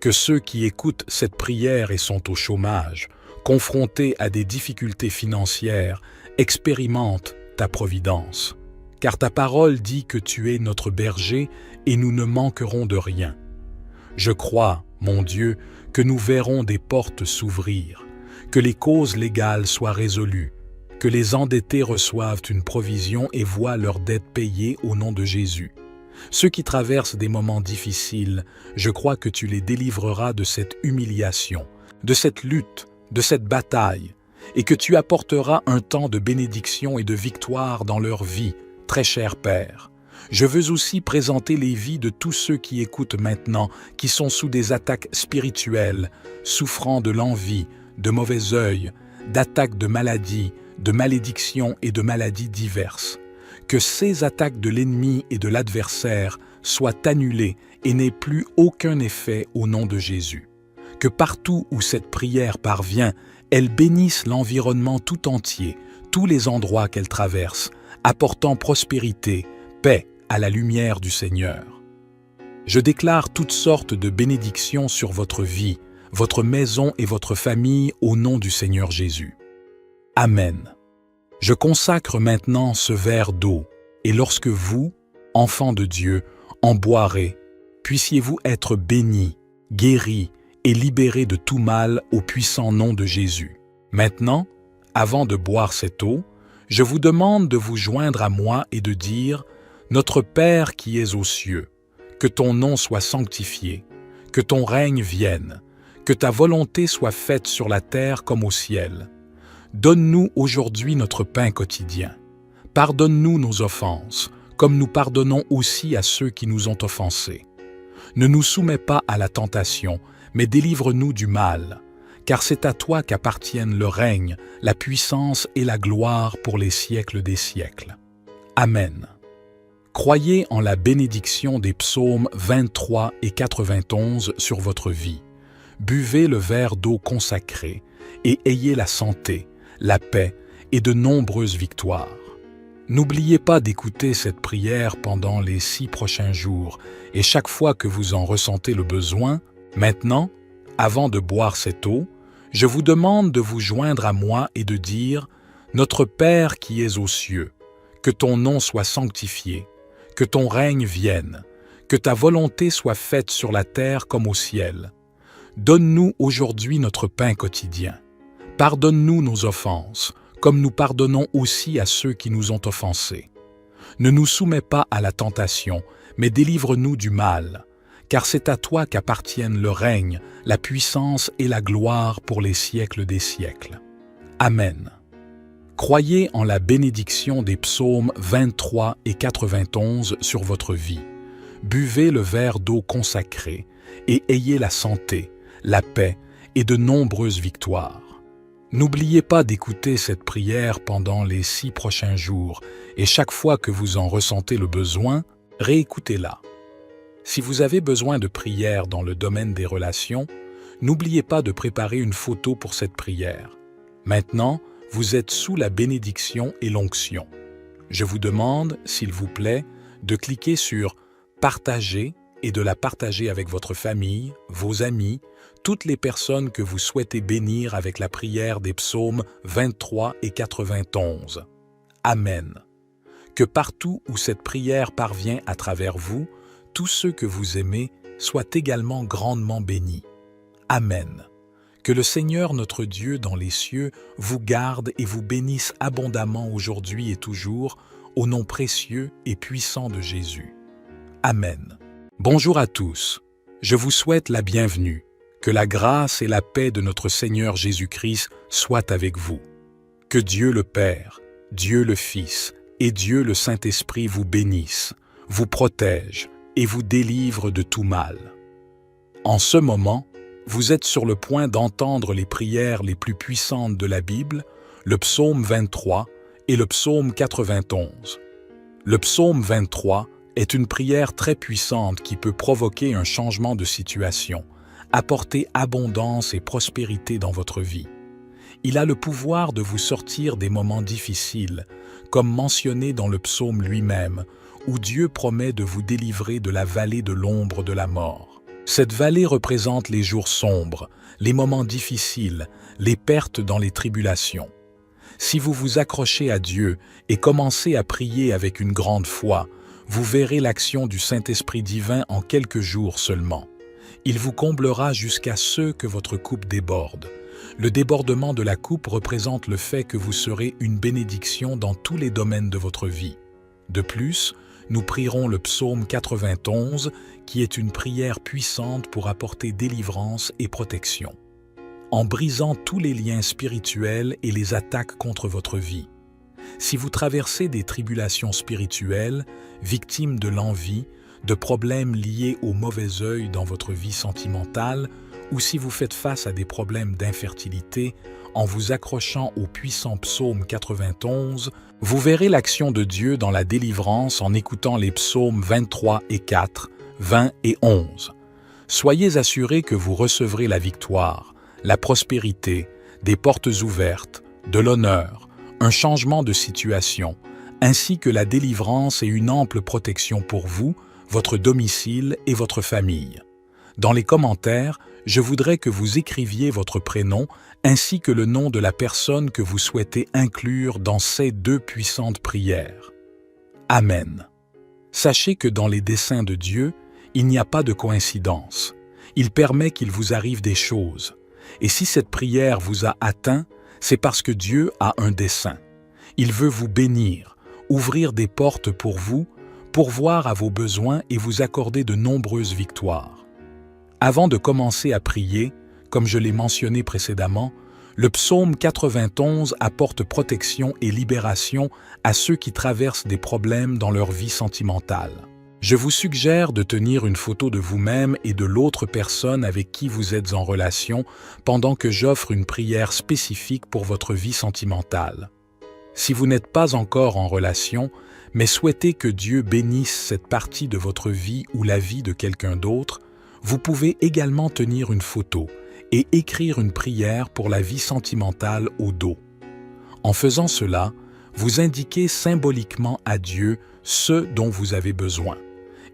A: Que ceux qui écoutent cette prière et sont au chômage, confrontés à des difficultés financières, expérimentent ta providence. Car ta parole dit que tu es notre berger et nous ne manquerons de rien. Je crois, mon Dieu, que nous verrons des portes s'ouvrir, que les causes légales soient résolues, que les endettés reçoivent une provision et voient leurs dettes payées au nom de Jésus. Ceux qui traversent des moments difficiles, je crois que tu les délivreras de cette humiliation, de cette lutte, de cette bataille, et que tu apporteras un temps de bénédiction et de victoire dans leur vie, très cher Père. Je veux aussi présenter les vies de tous ceux qui écoutent maintenant, qui sont sous des attaques spirituelles, souffrant de l'envie, de mauvais œil, d'attaques de maladies, de malédictions et de maladies diverses. Que ces attaques de l'ennemi et de l'adversaire soient annulées et n'aient plus aucun effet au nom de Jésus. Que partout où cette prière parvient, elle bénisse l'environnement tout entier, tous les endroits qu'elle traverse, apportant prospérité, paix à la lumière du Seigneur. Je déclare toutes sortes de bénédictions sur votre vie, votre maison et votre famille au nom du Seigneur Jésus. Amen. Je consacre maintenant ce verre d'eau, et lorsque vous, enfants de Dieu, en boirez, Puissiez-vous être bénis, guéris et libérés de tout mal au puissant nom de Jésus. Maintenant, avant de boire cette eau, je vous demande de vous joindre à moi et de dire « Notre Père qui es aux cieux, que ton nom soit sanctifié, que ton règne vienne, que ta volonté soit faite sur la terre comme au ciel. Donne-nous aujourd'hui notre pain quotidien. Pardonne-nous nos offenses, comme nous pardonnons aussi à ceux qui nous ont offensés. Ne nous soumets pas à la tentation, mais délivre-nous du mal, car c'est à toi qu'appartiennent le règne, la puissance et la gloire pour les siècles des siècles. Amen. Croyez en la bénédiction des psaumes 23 et 91 sur votre vie. Buvez le verre d'eau consacré et ayez la santé, la paix et de nombreuses victoires. N'oubliez pas d'écouter cette prière pendant les 6 prochains jours et chaque fois que vous en ressentez le besoin. Maintenant, avant de boire cette eau, je vous demande de vous joindre à moi et de dire « Notre Père qui es aux cieux, que ton nom soit sanctifié, que ton règne vienne, que ta volonté soit faite sur la terre comme au ciel. Donne-nous aujourd'hui notre pain quotidien. Pardonne-nous nos offenses, comme nous pardonnons aussi à ceux qui nous ont offensés. Ne nous soumets pas à la tentation, mais délivre-nous du mal, car c'est à toi qu'appartiennent le règne, la puissance et la gloire pour les siècles des siècles. Amen. Croyez en la bénédiction des psaumes 23 et 91 sur votre vie. Buvez le verre d'eau consacré et ayez la santé, la paix et de nombreuses victoires. N'oubliez pas d'écouter cette prière pendant les 6 prochains jours et chaque fois que vous en ressentez le besoin, réécoutez-la. Si vous avez besoin de prière dans le domaine des relations, n'oubliez pas de préparer une photo pour cette prière. Maintenant, vous êtes sous la bénédiction et l'onction. Je vous demande, s'il vous plaît, de cliquer sur « Partager » et de la partager avec votre famille, vos amis, toutes les personnes que vous souhaitez bénir avec la prière des psaumes 23 et 91. Amen. Que partout où cette prière parvient à travers vous, tous ceux que vous aimez soient également grandement bénis. Amen. Que le Seigneur notre Dieu dans les cieux vous garde et vous bénisse abondamment aujourd'hui et toujours, au nom précieux et puissant de Jésus. Amen. Bonjour à tous. Je vous souhaite la bienvenue. Que la grâce et la paix de notre Seigneur Jésus-Christ soient avec vous. Que Dieu le Père, Dieu le Fils et Dieu le Saint-Esprit vous bénissent, vous protègent et vous délivrent de tout mal. En ce moment, vous êtes sur le point d'entendre les prières les plus puissantes de la Bible, le psaume 23 et le psaume 91. Le psaume 23 est une prière très puissante qui peut provoquer un changement de situation, apporter abondance et prospérité dans votre vie. Il a le pouvoir de vous sortir des moments difficiles, comme mentionné dans le psaume lui-même, où Dieu promet de vous délivrer de la vallée de l'ombre de la mort. Cette vallée représente les jours sombres, les moments difficiles, les pertes dans les tribulations. Si vous vous accrochez à Dieu et commencez à prier avec une grande foi, vous verrez l'action du Saint-Esprit divin en quelques jours seulement. Il vous comblera jusqu'à ce que votre coupe déborde. Le débordement de la coupe représente le fait que vous serez une bénédiction dans tous les domaines de votre vie. De plus, nous prierons le psaume 91, qui est une prière puissante pour apporter délivrance et protection, en brisant tous les liens spirituels et les attaques contre votre vie. Si vous traversez des tribulations spirituelles, victime de l'envie, de problèmes liés au mauvais œil dans votre vie sentimentale, ou si vous faites face à des problèmes d'infertilité, en vous accrochant au puissant psaume 91, vous verrez l'action de Dieu dans la délivrance en écoutant les psaumes 23 et 4, 20 et 11. Soyez assurés que vous recevrez la victoire, la prospérité, des portes ouvertes, de l'honneur, un changement de situation, ainsi que la délivrance et une ample protection pour vous, votre domicile et votre famille. Dans les commentaires, je voudrais que vous écriviez votre prénom ainsi que le nom de la personne que vous souhaitez inclure dans ces 2 puissantes prières. Amen. Sachez que dans les desseins de Dieu, Il n'y a pas de coïncidence. Il permet qu'il vous arrive des choses. Et si cette prière vous a atteint, c'est parce que Dieu a un dessein. Il veut vous bénir, ouvrir des portes pour vous, pourvoir à vos besoins et vous accorder de nombreuses victoires. Avant de commencer à prier, comme je l'ai mentionné précédemment, le psaume 91 apporte protection et libération à ceux qui traversent des problèmes dans leur vie sentimentale. Je vous suggère de tenir une photo de vous-même et de l'autre personne avec qui vous êtes en relation pendant que j'offre une prière spécifique pour votre vie sentimentale. Si vous n'êtes pas encore en relation, mais souhaitez que Dieu bénisse cette partie de votre vie ou la vie de quelqu'un d'autre, vous pouvez également tenir une photo et écrire une prière pour la vie sentimentale au dos. En faisant cela, vous indiquez symboliquement à Dieu ce dont vous avez besoin.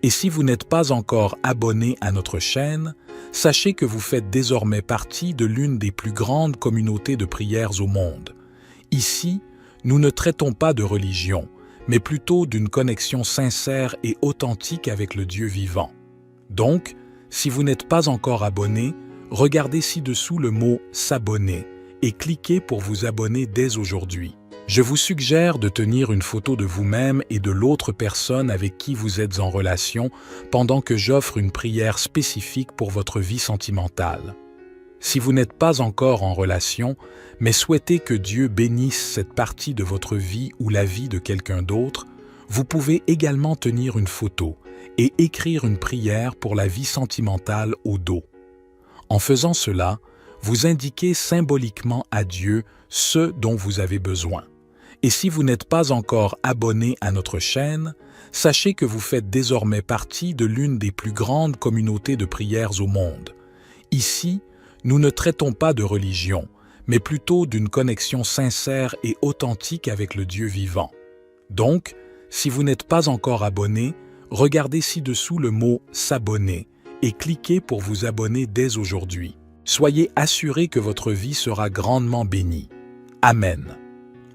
A: Et si vous n'êtes pas encore abonné à notre chaîne, sachez que vous faites désormais partie de l'une des plus grandes communautés de prières au monde. Ici, nous ne traitons pas de religion, mais plutôt d'une connexion sincère et authentique avec le Dieu vivant. Donc, si vous n'êtes pas encore abonné, regardez ci-dessous le mot « S'abonner » et cliquez pour vous abonner dès aujourd'hui. Je vous suggère de tenir une photo de vous-même et de l'autre personne avec qui vous êtes en relation pendant que j'offre une prière spécifique pour votre vie sentimentale. Si vous n'êtes pas encore en relation, mais souhaitez que Dieu bénisse cette partie de votre vie ou la vie de quelqu'un d'autre, vous pouvez également tenir une photo et écrire une prière pour la vie sentimentale au dos. En faisant cela, vous indiquez symboliquement à Dieu ce dont vous avez besoin. Et si vous n'êtes pas encore abonné à notre chaîne, sachez que vous faites désormais partie de l'une des plus grandes communautés de prières au monde. Ici, nous ne traitons pas de religion, mais plutôt d'une connexion sincère et authentique avec le Dieu vivant. Donc, si vous n'êtes pas encore abonné, regardez ci-dessous le mot « S'abonner » et cliquez pour vous abonner dès aujourd'hui. Soyez assurés que votre vie sera grandement bénie. Amen.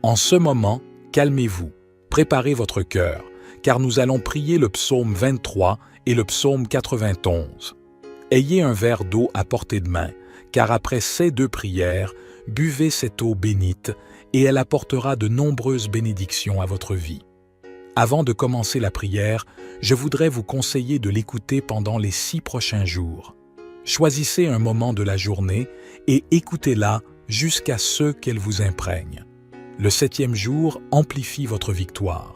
A: En ce moment, calmez-vous, préparez votre cœur, car nous allons prier le psaume 23 et le psaume 91. Ayez un verre d'eau à portée de main, car après ces deux prières, buvez cette eau bénite et elle apportera de nombreuses bénédictions à votre vie. Avant de commencer la prière, je voudrais vous conseiller de l'écouter pendant les 6 prochains jours. Choisissez un moment de la journée et écoutez-la jusqu'à ce qu'elle vous imprègne. Le 7e jour amplifie votre victoire.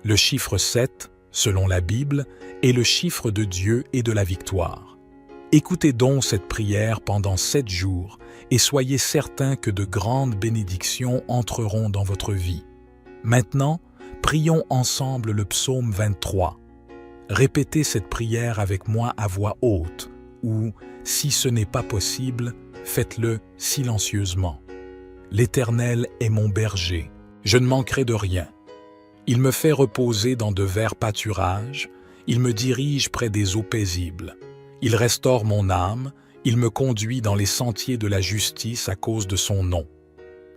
A: Le chiffre 7, selon la Bible, est le chiffre de Dieu et de la victoire. Écoutez donc cette prière pendant 7 jours et soyez certains que de grandes bénédictions entreront dans votre vie. Maintenant, prions ensemble le psaume 23. Répétez cette prière avec moi à voix haute ou, si ce n'est pas possible, faites-le silencieusement. L'Éternel est mon berger, je ne manquerai de rien. Il me fait reposer dans de verts pâturages, il me dirige près des eaux paisibles. Il restaure mon âme, il me conduit dans les sentiers de la justice à cause de son nom.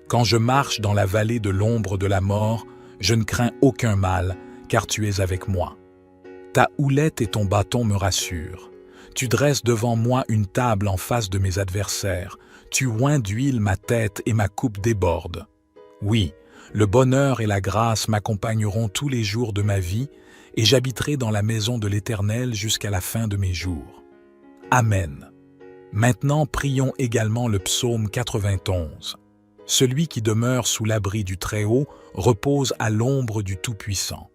A: Quand je marche dans la vallée de l'ombre de la mort, je ne crains aucun mal, car tu es avec moi. Ta houlette et ton bâton me rassurent. Tu dresses devant moi une table en face de mes adversaires. Tu oins d'huile ma tête et ma coupe déborde. Oui, le bonheur et la grâce m'accompagneront tous les jours de ma vie et j'habiterai dans la maison de l'Éternel jusqu'à la fin de mes jours. Amen. Maintenant, prions également le psaume 91. Celui qui demeure sous l'abri du Très-Haut repose à l'ombre du Tout-Puissant.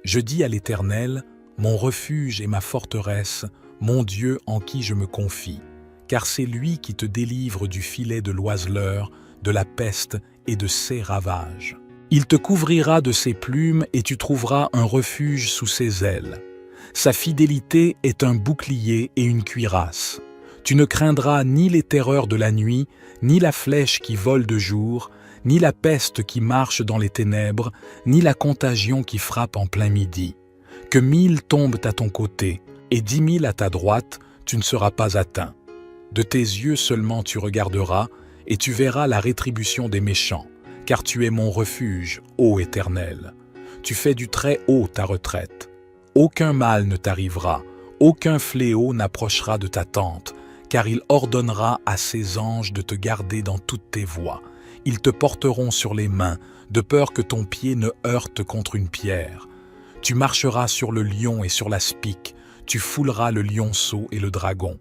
A: Je dis à l'Éternel, mon refuge et ma forteresse, mon Dieu en qui je me confie, car c'est lui qui te délivre du filet de l'oiseleur, de la peste et de ses ravages. Il te couvrira de ses plumes et tu trouveras un refuge sous ses ailes. Sa fidélité est un bouclier et une cuirasse. Tu ne craindras ni les terreurs de la nuit, ni la flèche qui vole de jour, ni la peste qui marche dans les ténèbres, ni la contagion qui frappe en plein midi. Que 1000 tombent à ton côté et 10 000 à ta droite, tu ne seras pas atteint. De tes yeux seulement tu regarderas, et tu verras la rétribution des méchants, car tu es mon refuge, ô Éternel. Tu fais du Très-Haut ta retraite. Aucun mal ne t'arrivera, Aucun fléau n'approchera de ta tente, car il ordonnera à ses anges de te garder dans toutes tes voies. Ils te porteront sur les mains, de peur que ton pied ne heurte contre une pierre. Tu marcheras sur le lion et sur l'aspic, tu fouleras le lionceau et le dragon.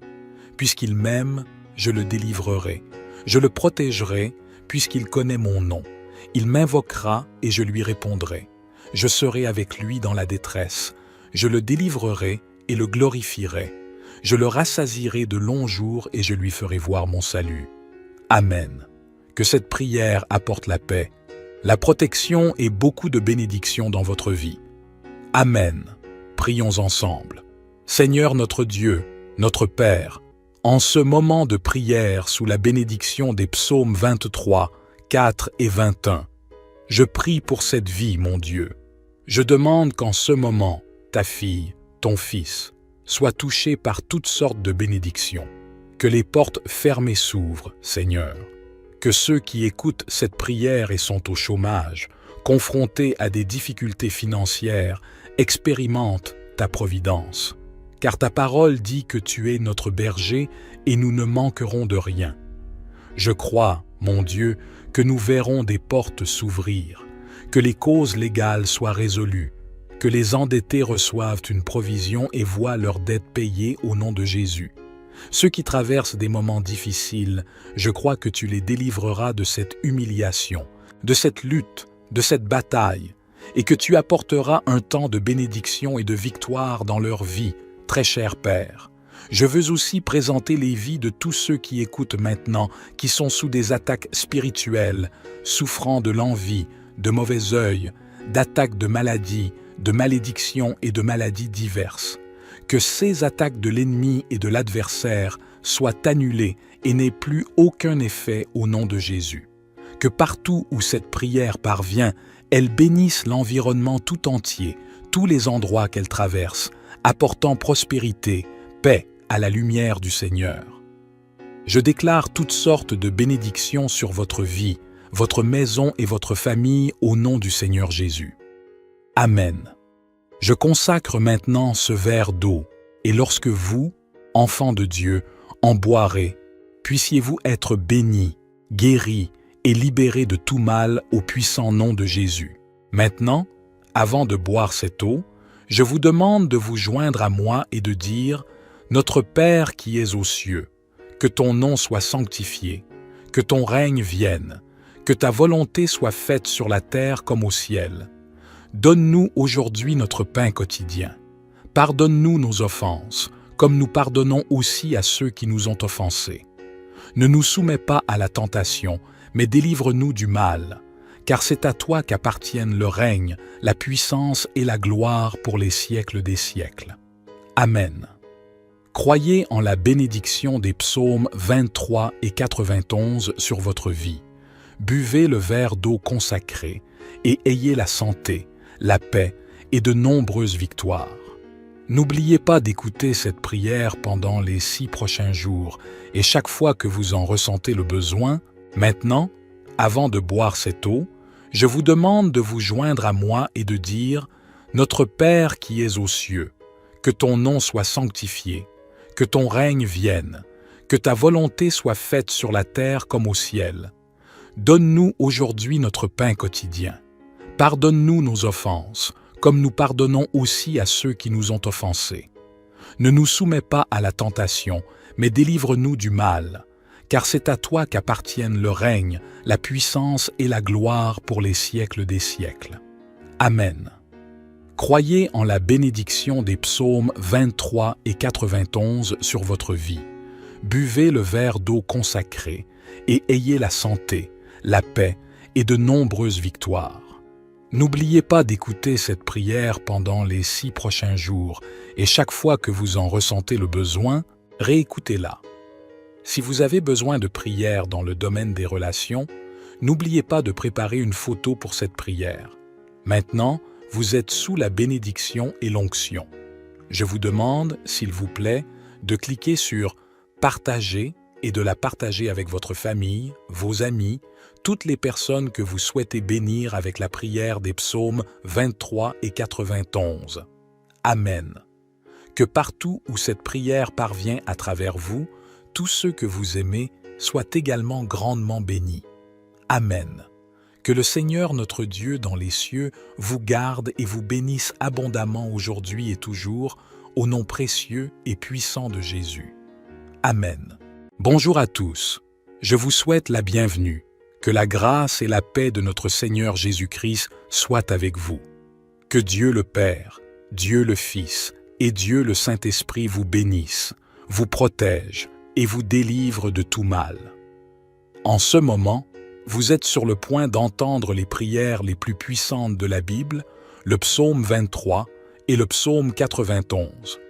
A: Puisqu'il m'aime, je le délivrerai. Je le protégerai, puisqu'il connaît mon nom. Il m'invoquera et je lui répondrai. Je serai avec lui dans la détresse. Je le délivrerai et le glorifierai. Je le rassasierai de longs jours et je lui ferai voir mon salut. Amen. Que cette prière apporte la paix, la protection et beaucoup de bénédictions dans votre vie. Amen. Prions ensemble. Seigneur notre Dieu, notre Père, en ce moment de prière sous la bénédiction des psaumes 23, 4 et 21, je prie pour cette vie, mon Dieu. Je demande qu'en ce moment, ta fille, ton fils, soit touché par toutes sortes de bénédictions. Que les portes fermées s'ouvrent, Seigneur. Que ceux qui écoutent cette prière et sont au chômage, confrontés à des difficultés financières, expérimentent ta providence. Car ta parole dit que tu es notre berger et nous ne manquerons de rien. Je crois, mon Dieu, que nous verrons des portes s'ouvrir, que les causes légales soient résolues, que les endettés reçoivent une provision et voient leurs dettes payées au nom de Jésus. Ceux qui traversent des moments difficiles, je crois que tu les délivreras de cette humiliation, de cette lutte, de cette bataille, et que tu apporteras un temps de bénédiction et de victoire dans leur vie, très cher Père. Je veux aussi présenter les vies de tous ceux qui écoutent maintenant, qui sont sous des attaques spirituelles, souffrant de l'envie, de mauvais œil, d'attaques de maladies, de malédictions et de maladies diverses. Que ces attaques de l'ennemi et de l'adversaire soient annulées et n'aient plus aucun effet au nom de Jésus. Que partout où cette prière parvient, elle bénisse l'environnement tout entier, tous les endroits qu'elle traverse, apportant prospérité, paix à la lumière du Seigneur. Je déclare toutes sortes de bénédictions sur votre vie, votre maison et votre famille au nom du Seigneur Jésus. Amen. Je consacre maintenant ce verre d'eau, et lorsque vous, enfants de Dieu, en boirez, puissiez-vous être bénis, guéris et libérés de tout mal au puissant nom de Jésus. Maintenant, avant de boire cette eau, je vous demande de vous joindre à moi et de dire « Notre Père qui es aux cieux, que ton nom soit sanctifié, que ton règne vienne, que ta volonté soit faite sur la terre comme au ciel. Donne-nous aujourd'hui notre pain quotidien. Pardonne-nous nos offenses, comme nous pardonnons aussi à ceux qui nous ont offensés. Ne nous soumets pas à la tentation, mais délivre-nous du mal, car c'est à toi qu'appartiennent le règne, la puissance et la gloire pour les siècles des siècles. Amen. Croyez en la bénédiction des psaumes 23 et 91 sur votre vie. Buvez le verre d'eau consacré et ayez la santé, la paix et de nombreuses victoires. N'oubliez pas d'écouter cette prière pendant les 6 prochains jours et chaque fois que vous en ressentez le besoin, maintenant, avant de boire cette eau, je vous demande de vous joindre à moi et de dire « Notre Père qui es aux cieux, que ton nom soit sanctifié, que ton règne vienne, que ta volonté soit faite sur la terre comme au ciel. Donne-nous aujourd'hui notre pain quotidien. Pardonne-nous nos offenses, comme nous pardonnons aussi à ceux qui nous ont offensés. Ne nous soumets pas à la tentation, mais délivre-nous du mal, car c'est à toi qu'appartiennent le règne, la puissance et la gloire pour les siècles des siècles. Amen. Croyez en la bénédiction des psaumes 23 et 91 sur votre vie. Buvez le verre d'eau consacré et ayez la santé, la paix et de nombreuses victoires. N'oubliez pas d'écouter cette prière pendant les 6 prochains jours et chaque fois que vous en ressentez le besoin, réécoutez-la. Si vous avez besoin de prière dans le domaine des relations, n'oubliez pas de préparer une photo pour cette prière. Maintenant, vous êtes sous la bénédiction et l'onction. Je vous demande, s'il vous plaît, de cliquer sur « Partager » et de la partager avec votre famille, vos amis, toutes les personnes que vous souhaitez bénir avec la prière des psaumes 23 et 91. Amen. Que partout où cette prière parvient à travers vous, tous ceux que vous aimez soient également grandement bénis. Amen. Que le Seigneur notre Dieu dans les cieux vous garde et vous bénisse abondamment aujourd'hui et toujours, au nom précieux et puissant de Jésus. Amen. Bonjour à tous. Je vous souhaite la bienvenue. Que la grâce et la paix de notre Seigneur Jésus-Christ soient avec vous. Que Dieu le Père, Dieu le Fils et Dieu le Saint-Esprit vous bénissent, vous protègent et vous délivrent de tout mal. En ce moment, vous êtes sur le point d'entendre les prières les plus puissantes de la Bible, le psaume 23 et le psaume 91.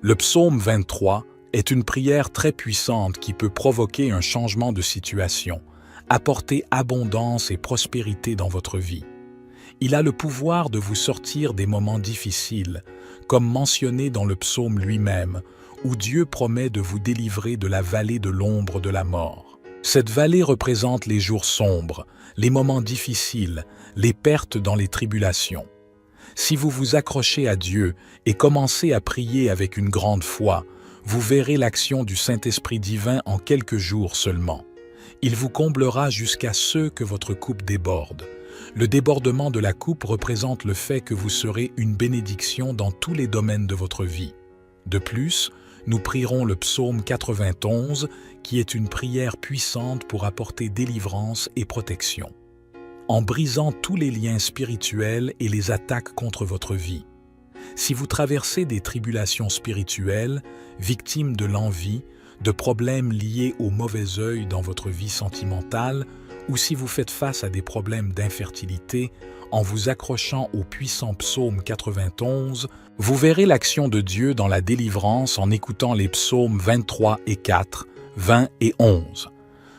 A: Le psaume 23 est une prière très puissante qui peut provoquer un changement de situation, apporter abondance et prospérité dans votre vie. Il a le pouvoir de vous sortir des moments difficiles, comme mentionné dans le psaume lui-même, où Dieu promet de vous délivrer de la vallée de l'ombre de la mort. Cette vallée représente les jours sombres, les moments difficiles, les pertes dans les tribulations. Si vous vous accrochez à Dieu et commencez à prier avec une grande foi, vous verrez l'action du Saint-Esprit divin en quelques jours seulement. Il vous comblera jusqu'à ce que votre coupe déborde. Le débordement de la coupe représente le fait que vous serez une bénédiction dans tous les domaines de votre vie. De plus, nous prierons le psaume 91, qui est une prière puissante pour apporter délivrance et protection, en brisant tous les liens spirituels et les attaques contre votre vie. Si vous traversez des tribulations spirituelles, victime de l'envie, de problèmes liés au mauvais œil dans votre vie sentimentale, ou si vous faites face à des problèmes d'infertilité, en vous accrochant au puissant psaume 91, vous verrez l'action de Dieu dans la délivrance en écoutant les psaumes 23 et 4, 20 et 11.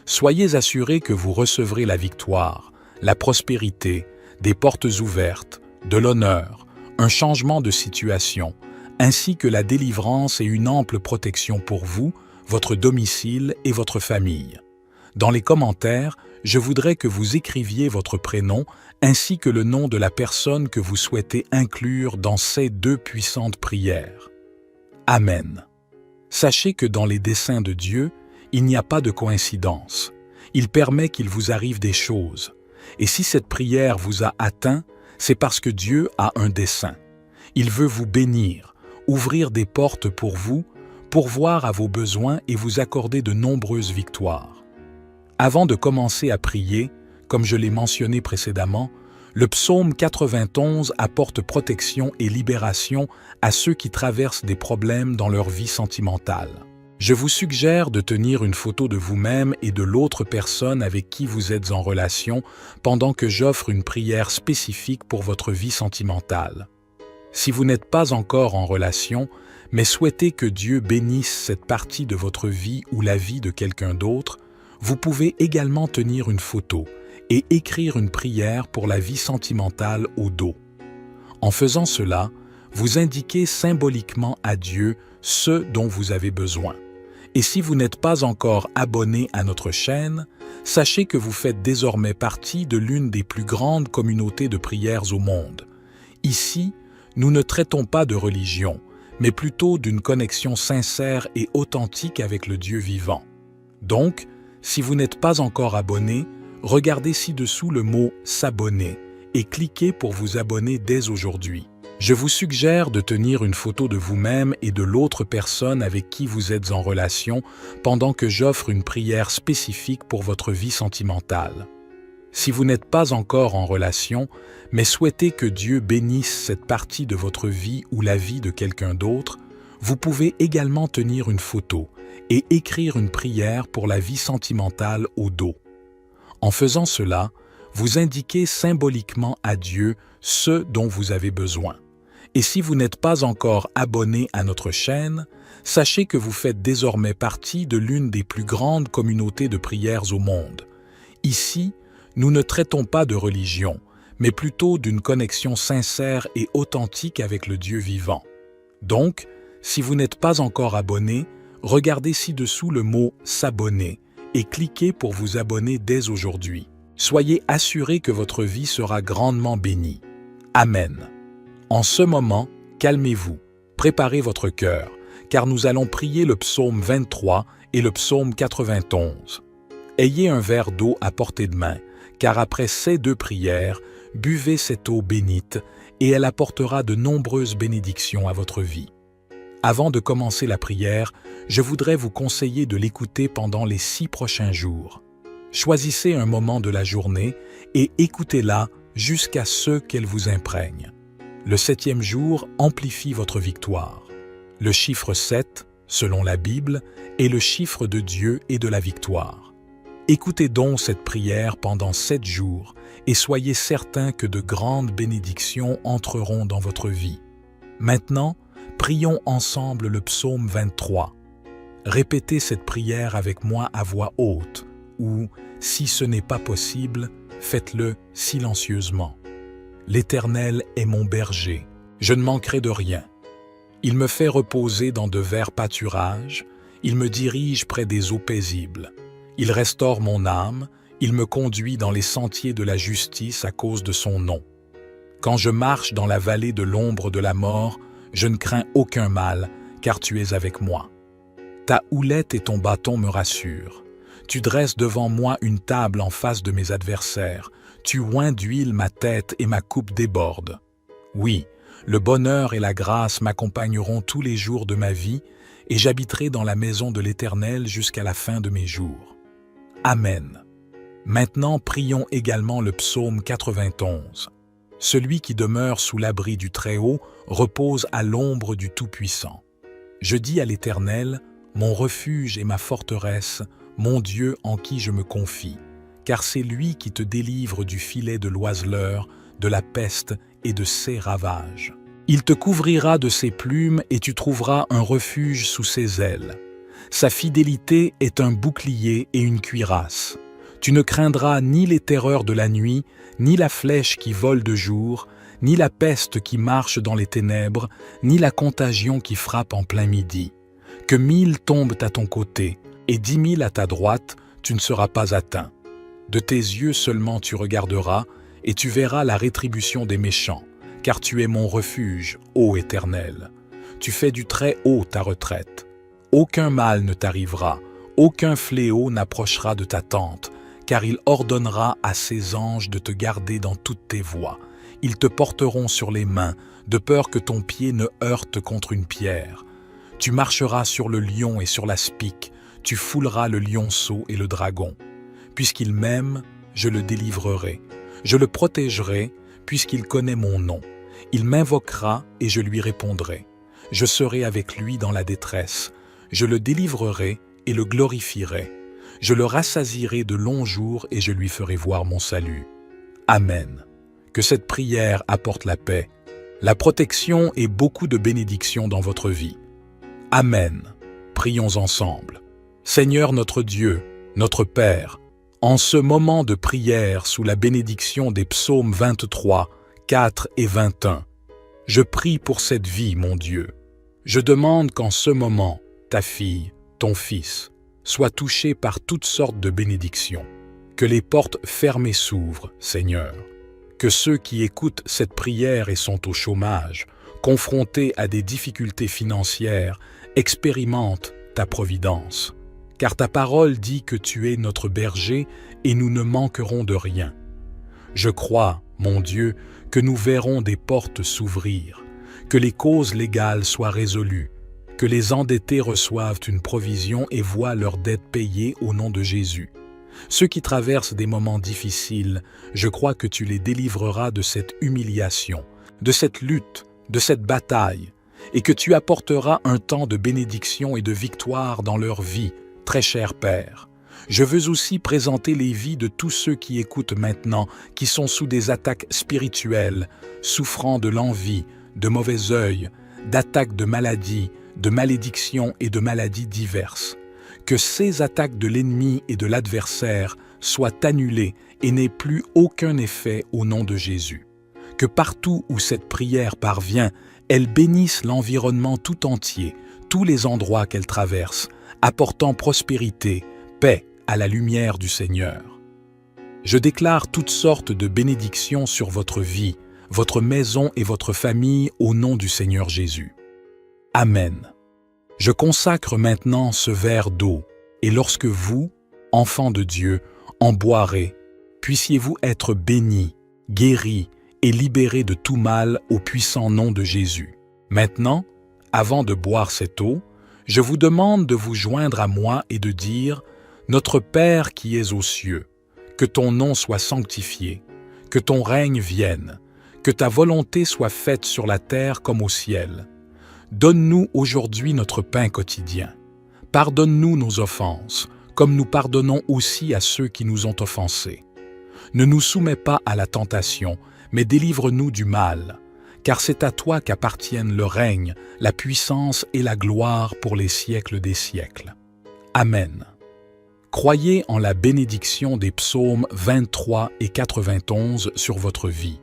A: Soyez assurés que vous recevrez la victoire, la prospérité, des portes ouvertes, de l'honneur, un changement de situation, ainsi que la délivrance et une ample protection pour vous, votre domicile et votre famille. Dans les commentaires, je voudrais que vous écriviez votre prénom ainsi que le nom de la personne que vous souhaitez inclure dans ces deux puissantes prières. Amen. Sachez que dans les desseins de Dieu, il n'y a pas de coïncidence. Il permet qu'il vous arrive des choses. Et si cette prière vous a atteint, c'est parce que Dieu a un dessein. Il veut vous bénir, ouvrir des portes pour vous, pourvoir à vos besoins et vous accorder de nombreuses victoires. Avant de commencer à prier, comme je l'ai mentionné précédemment, le psaume 91 apporte protection et libération à ceux qui traversent des problèmes dans leur vie sentimentale. Je vous suggère de tenir une photo de vous-même et de l'autre personne avec qui vous êtes en relation pendant que j'offre une prière spécifique pour votre vie sentimentale. Si vous n'êtes pas encore en relation, mais souhaitez que Dieu bénisse cette partie de votre vie ou la vie de quelqu'un d'autre, vous pouvez également tenir une photo et écrire une prière pour la vie sentimentale au dos. En faisant cela, vous indiquez symboliquement à Dieu ce dont vous avez besoin. Et si vous n'êtes pas encore abonné à notre chaîne, sachez que vous faites désormais partie de l'une des plus grandes communautés de prières au monde. Ici, nous ne traitons pas de religion, mais plutôt d'une connexion sincère et authentique avec le Dieu vivant. Donc, si vous n'êtes pas encore abonné, regardez ci-dessous le mot « S'abonner » et cliquez pour vous abonner dès aujourd'hui. Je vous suggère de tenir une photo de vous-même et de l'autre personne avec qui vous êtes en relation pendant que j'offre une prière spécifique pour votre vie sentimentale. Si vous n'êtes pas encore en relation, mais souhaitez que Dieu bénisse cette partie de votre vie ou la vie de quelqu'un d'autre, vous pouvez également tenir une photo et écrire une prière pour la vie sentimentale au dos. En faisant cela, vous indiquez symboliquement à Dieu ce dont vous avez besoin. Et si vous n'êtes pas encore abonné à notre chaîne, sachez que vous faites désormais partie de l'une des plus grandes communautés de prières au monde. Ici, nous ne traitons pas de religion, mais plutôt d'une connexion sincère et authentique avec le Dieu vivant. Donc, si vous n'êtes pas encore abonné, regardez ci-dessous le mot « S'abonner » et cliquez pour vous abonner dès aujourd'hui. Soyez assurés que votre vie sera grandement bénie. Amen. En ce moment, calmez-vous, Préparez votre cœur, car nous allons prier le psaume 23 et le psaume 91. Ayez un verre d'eau à portée de main, car après ces deux prières, buvez cette eau bénite et elle apportera de nombreuses bénédictions à votre vie. Avant de commencer la prière, je voudrais vous conseiller de l'écouter pendant les 6 prochains jours. Choisissez un moment de la journée et écoutez-la jusqu'à ce qu'elle vous imprègne. Le 7e jour amplifie votre victoire. Le chiffre 7, selon la Bible, est le chiffre de Dieu et de la victoire. Écoutez donc cette prière pendant 7 jours et soyez certains que de grandes bénédictions entreront dans votre vie. Maintenant, prions ensemble le psaume 23. Répétez cette prière avec moi à voix haute ou, si ce n'est pas possible, faites-le silencieusement. L'Éternel est mon berger, je ne manquerai de rien. Il me fait reposer dans de verts pâturages, il me dirige près des eaux paisibles. Il restaure mon âme, il me conduit dans les sentiers de la justice à cause de son nom. Quand je marche dans la vallée de l'ombre de la mort, je ne crains aucun mal, car tu es avec moi. Ta houlette et ton bâton me rassurent. Tu dresses devant moi une table en face de mes adversaires. Tu oins d'huile ma tête et ma coupe déborde. Oui, le bonheur et la grâce m'accompagneront tous les jours de ma vie, et j'habiterai dans la maison de l'Éternel jusqu'à la fin de mes jours. Amen. Maintenant, prions également le psaume 91. Celui qui demeure sous l'abri du Très-Haut repose à l'ombre du Tout-Puissant. Je dis à l'Éternel, mon refuge et ma forteresse, mon Dieu en qui je me confie, car c'est lui qui te délivre du filet de l'oiseleur, de la peste et de ses ravages. Il te couvrira de ses plumes et tu trouveras un refuge sous ses ailes. Sa fidélité est un bouclier et une cuirasse. Tu ne craindras ni les terreurs de la nuit, ni la flèche qui vole de jour, ni la peste qui marche dans les ténèbres, ni la contagion qui frappe en plein midi. Que 1000 tombent à ton côté, et 10 000 à ta droite, tu ne seras pas atteint. De tes yeux seulement tu regarderas, et tu verras la rétribution des méchants, car tu es mon refuge, ô Éternel. Tu fais du Très-Haut ta retraite. Aucun mal ne t'arrivera, aucun fléau n'approchera de ta tente, car il ordonnera à ses anges de te garder dans toutes tes voies. Ils te porteront sur les mains, de peur que ton pied ne heurte contre une pierre. Tu marcheras sur le lion et sur l'aspic, tu fouleras le lionceau et le dragon. Puisqu'il m'aime, je le délivrerai. Je le protégerai, puisqu'il connaît mon nom. Il m'invoquera et je lui répondrai. Je serai avec lui dans la détresse. Je le délivrerai et le glorifierai. Je le rassasierai de longs jours et je lui ferai voir mon salut. Amen. Que cette prière apporte la paix, la protection et beaucoup de bénédictions dans votre vie. Amen. Prions ensemble. Seigneur notre Dieu, notre Père, en ce moment de prière sous la bénédiction des psaumes 23, 4 et 21, je prie pour cette vie, mon Dieu. Je demande qu'en ce moment, ta fille, ton fils, soient touchés par toutes sortes de bénédictions. Que les portes fermées s'ouvrent, Seigneur. Que ceux qui écoutent cette prière et sont au chômage, confrontés à des difficultés financières, expérimentent ta providence. Car ta parole dit que tu es notre berger et nous ne manquerons de rien. Je crois, mon Dieu, que nous verrons des portes s'ouvrir, que les causes légales soient résolues, que les endettés reçoivent une provision et voient leurs dettes payées au nom de Jésus. Ceux qui traversent des moments difficiles, je crois que tu les délivreras de cette humiliation, de cette lutte, de cette bataille, et que tu apporteras un temps de bénédiction et de victoire dans leur vie, très cher Père. Je veux aussi présenter les vies de tous ceux qui écoutent maintenant, qui sont sous des attaques spirituelles, souffrant de l'envie, de mauvais œil, d'attaques de maladies, de malédictions et de maladies diverses. Que ces attaques de l'ennemi et de l'adversaire soient annulées et n'aient plus aucun effet au nom de Jésus. Que partout où cette prière parvient, elle bénisse l'environnement tout entier, tous les endroits qu'elle traverse, apportant prospérité, paix à la lumière du Seigneur. Je déclare toutes sortes de bénédictions sur votre vie, votre maison et votre famille au nom du Seigneur Jésus. Amen. Je consacre maintenant ce verre d'eau, et lorsque vous, enfants de Dieu, en boirez, puissiez-vous être bénis, guéris et libérés de tout mal au puissant nom de Jésus. Maintenant, avant de boire cette eau, je vous demande de vous joindre à moi et de dire « Notre Père qui es aux cieux, que ton nom soit sanctifié, que ton règne vienne, que ta volonté soit faite sur la terre comme au ciel. Donne-nous aujourd'hui notre pain quotidien. Pardonne-nous nos offenses, comme nous pardonnons aussi à ceux qui nous ont offensés. Ne nous soumets pas à la tentation, mais délivre-nous du mal, car c'est à toi qu'appartiennent le règne, la puissance et la gloire pour les siècles des siècles. Amen. Croyez en la bénédiction des psaumes 23 et 91 sur votre vie.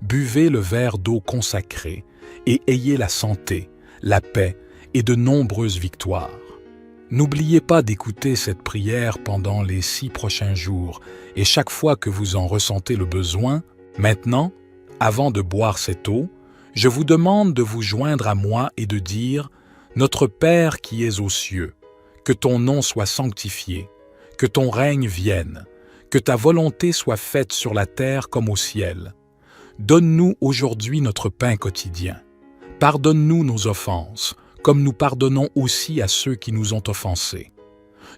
A: Buvez le verre d'eau consacré et ayez la santé, la paix et de nombreuses victoires. N'oubliez pas d'écouter cette prière pendant les 6 prochains jours et chaque fois que vous en ressentez le besoin. Maintenant, avant de boire cette eau, je vous demande de vous joindre à moi et de dire « Notre Père qui es aux cieux, que ton nom soit sanctifié, que ton règne vienne, que ta volonté soit faite sur la terre comme au ciel. Donne-nous aujourd'hui notre pain quotidien. Pardonne-nous nos offenses, comme nous pardonnons aussi à ceux qui nous ont offensés.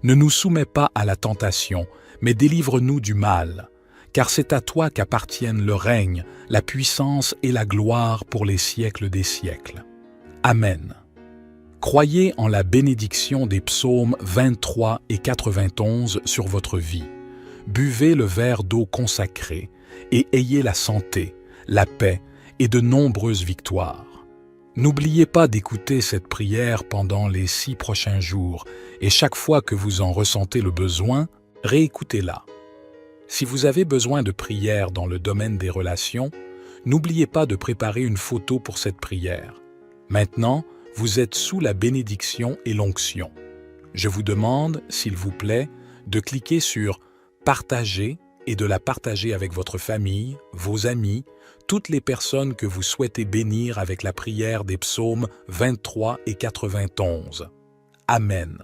A: Ne nous soumets pas à la tentation, mais délivre-nous du mal, car c'est à toi qu'appartiennent le règne, la puissance et la gloire pour les siècles des siècles. Amen. Croyez en la bénédiction des psaumes 23 et 91 sur votre vie. Buvez le verre d'eau consacré et ayez la santé, la paix et de nombreuses victoires. N'oubliez pas d'écouter cette prière pendant les 6 prochains jours et chaque fois que vous en ressentez le besoin, réécoutez-la. Si vous avez besoin de prière dans le domaine des relations, n'oubliez pas de préparer une photo pour cette prière. Maintenant, vous êtes sous la bénédiction et l'onction. Je vous demande, s'il vous plaît, de cliquer sur « Partager » et de la partager avec votre famille, vos amis, toutes les personnes que vous souhaitez bénir avec la prière des psaumes 23 et 91. Amen.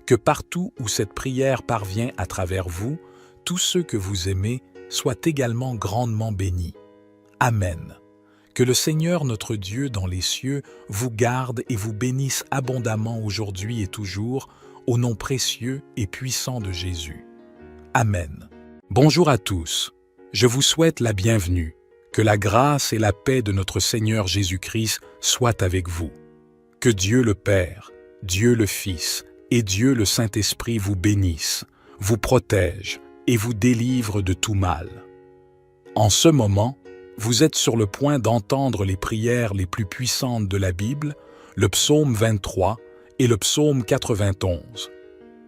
A: Que partout où cette prière parvient à travers vous, tous ceux que vous aimez soient également grandement bénis. Amen. Que le Seigneur notre Dieu dans les cieux vous garde et vous bénisse abondamment aujourd'hui et toujours, au nom précieux et puissant de Jésus. Amen. Bonjour à tous. Je vous souhaite la bienvenue. Que la grâce et la paix de notre Seigneur Jésus-Christ soient avec vous. Que Dieu le Père, Dieu le Fils et Dieu le Saint-Esprit vous bénissent, vous protègent et vous délivrent de tout mal. En ce moment, vous êtes sur le point d'entendre les prières les plus puissantes de la Bible, le psaume 23 et le psaume 91.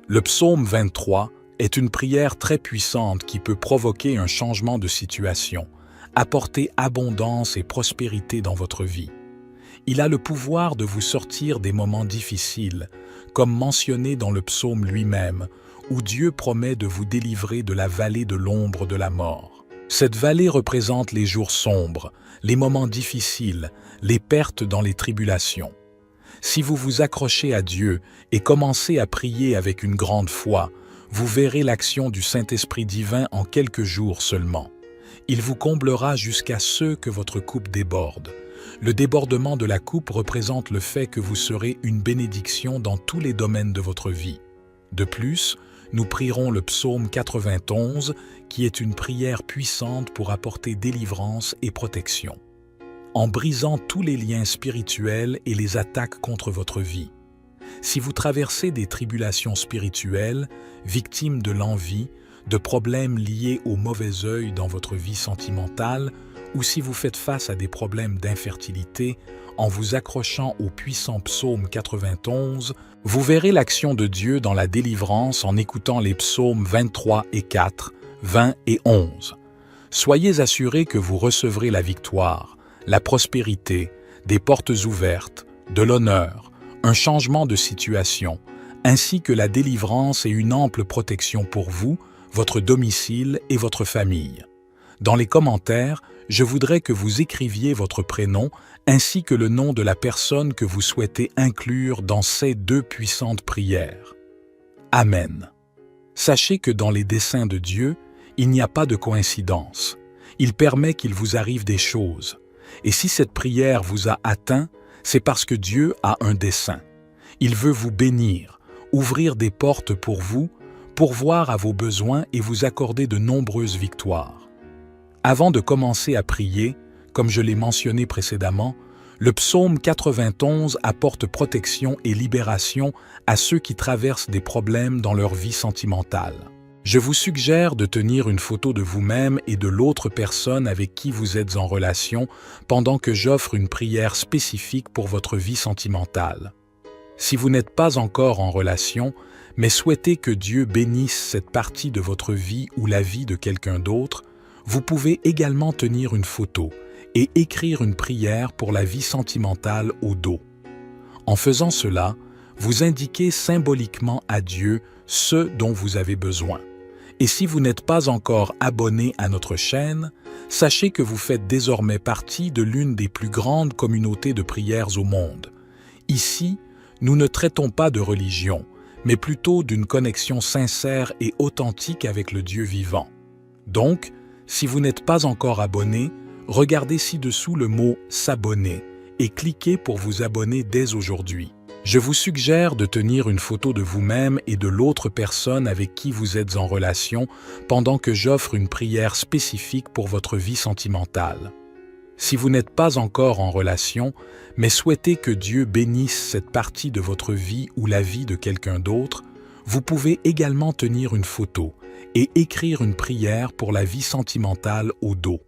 A: Le psaume 23 est une prière très puissante qui peut provoquer un changement de situation, apporter abondance et prospérité dans votre vie. Il a le pouvoir de vous sortir des moments difficiles, comme mentionné dans le psaume lui-même, où Dieu promet de vous délivrer de la vallée de l'ombre de la mort. Cette vallée représente les jours sombres, les moments difficiles, les pertes dans les tribulations. Si vous vous accrochez à Dieu et commencez à prier avec une grande foi, vous verrez l'action du Saint-Esprit divin en quelques jours seulement. Il vous comblera jusqu'à ce que votre coupe déborde. Le débordement de la coupe représente le fait que vous serez une bénédiction dans tous les domaines de votre vie. De plus, nous prierons le psaume 91, qui est une prière puissante pour apporter délivrance et protection, en brisant tous les liens spirituels et les attaques contre votre vie. Si vous traversez des tribulations spirituelles, victime de l'envie, de problèmes liés au mauvais œil dans votre vie sentimentale, ou si vous faites face à des problèmes d'infertilité, en vous accrochant au puissant psaume 91, vous verrez l'action de Dieu dans la délivrance en écoutant les psaumes 23 et 4, 20 et 11. Soyez assurés que vous recevrez la victoire, la prospérité, des portes ouvertes, de l'honneur, un changement de situation, ainsi que la délivrance et une ample protection pour vous, votre domicile et votre famille. Dans les commentaires, je voudrais que vous écriviez votre prénom ainsi que le nom de la personne que vous souhaitez inclure dans ces 2 puissantes prières. Amen. Sachez que dans les desseins de Dieu, il n'y a pas de coïncidence. Il permet qu'il vous arrive des choses. Et si cette prière vous a atteint, c'est parce que Dieu a un dessein. Il veut vous bénir, ouvrir des portes pour vous, pourvoir à vos besoins et vous accorder de nombreuses victoires. Avant de commencer à prier, comme je l'ai mentionné précédemment, le psaume 91 apporte protection et libération à ceux qui traversent des problèmes dans leur vie sentimentale. Je vous suggère de tenir une photo de vous-même et de l'autre personne avec qui vous êtes en relation pendant que j'offre une prière spécifique pour votre vie sentimentale. Si vous n'êtes pas encore en relation, mais souhaitez que Dieu bénisse cette partie de votre vie ou la vie de quelqu'un d'autre, vous pouvez également tenir une photo et écrire une prière pour la vie sentimentale au dos. En faisant cela, vous indiquez symboliquement à Dieu ce dont vous avez besoin. Et si vous n'êtes pas encore abonné à notre chaîne, sachez que vous faites désormais partie de l'une des plus grandes communautés de prières au monde. Ici, nous ne traitons pas de religion, mais plutôt d'une connexion sincère et authentique avec le Dieu vivant. Donc, si vous n'êtes pas encore abonné, regardez ci-dessous le mot « S'abonner » et cliquez pour vous abonner dès aujourd'hui. Je vous suggère de tenir une photo de vous-même et de l'autre personne avec qui vous êtes en relation pendant que j'offre une prière spécifique pour votre vie sentimentale. Si vous n'êtes pas encore en relation, mais souhaitez que Dieu bénisse cette partie de votre vie ou la vie de quelqu'un d'autre, vous pouvez également tenir une photo et écrire une prière pour la vie sentimentale au dos.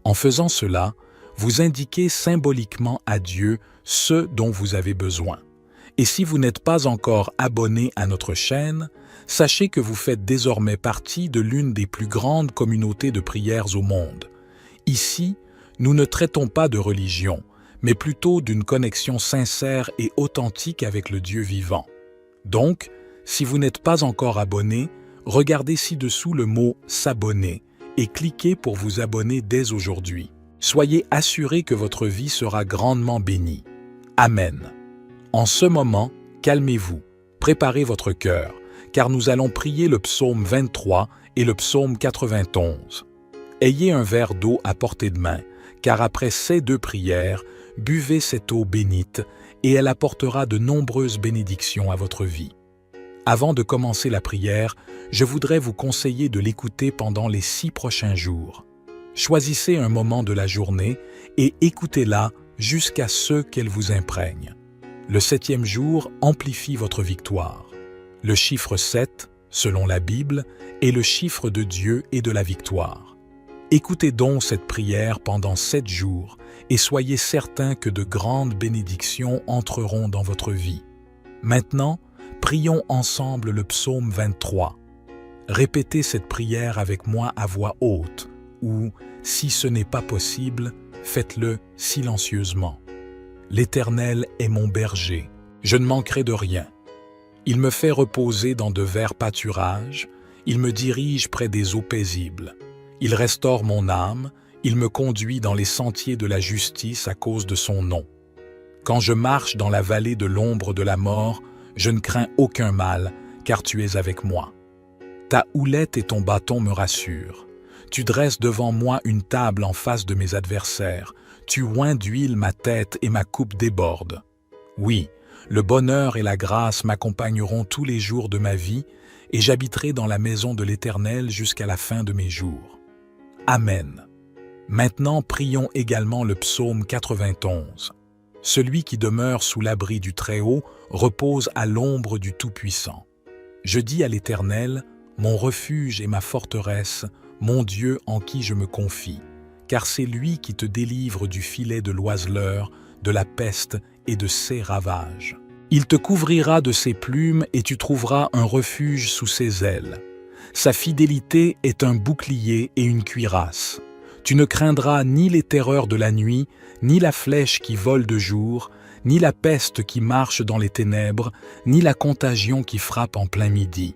A: En faisant cela, vous indiquez symboliquement à Dieu ce dont vous avez besoin. Et si vous n'êtes pas encore abonné à notre chaîne, sachez que vous faites désormais partie de l'une des plus grandes communautés de prières au monde. Ici, nous ne traitons pas de religion, mais plutôt d'une connexion sincère et authentique avec le Dieu vivant. Donc, si vous n'êtes pas encore abonné, regardez ci-dessous le mot « S'abonner » et cliquez pour vous abonner dès aujourd'hui. Soyez assurés que votre vie sera grandement bénie. Amen. En ce moment, calmez-vous, préparez votre cœur, car nous allons prier le psaume 23 et le psaume 91. Ayez un verre d'eau à portée de main, car après ces 2 prières, buvez cette eau bénite et elle apportera de nombreuses bénédictions à votre vie. Avant de commencer la prière, je voudrais vous conseiller de l'écouter pendant les 6 prochains jours. Choisissez un moment de la journée et écoutez-la jusqu'à ce qu'elle vous imprègne. Le 7e jour amplifie votre victoire. Le chiffre 7, selon la Bible, est le chiffre de Dieu et de la victoire. Écoutez donc cette prière pendant 7 jours et soyez certains que de grandes bénédictions entreront dans votre vie. Maintenant, prions ensemble le psaume 23. Répétez cette prière avec moi à voix haute ou, si ce n'est pas possible, faites-le silencieusement. L'Éternel est mon berger, je ne manquerai de rien. Il me fait reposer dans de verts pâturages, il me dirige près des eaux paisibles. Il restaure mon âme, il me conduit dans les sentiers de la justice à cause de son nom. Quand je marche dans la vallée de l'ombre de la mort, je ne crains aucun mal, car tu es avec moi. Ta houlette et ton bâton me rassurent. Tu dresses devant moi une table en face de mes adversaires. Tu oins d'huile ma tête et ma coupe déborde. Oui, le bonheur et la grâce m'accompagneront tous les jours de ma vie et j'habiterai dans la maison de l'Éternel jusqu'à la fin de mes jours. Amen. Maintenant, prions également le psaume 91. Celui qui demeure sous l'abri du Très-Haut repose à l'ombre du Tout-Puissant. Je dis à l'Éternel, mon refuge et ma forteresse, mon Dieu en qui je me confie, car c'est lui qui te délivre du filet de l'oiseleur, de la peste et de ses ravages. Il te couvrira de ses plumes et tu trouveras un refuge sous ses ailes. Sa fidélité est un bouclier et une cuirasse. Tu ne craindras ni les terreurs de la nuit, ni la flèche qui vole de jour, ni la peste qui marche dans les ténèbres, ni la contagion qui frappe en plein midi.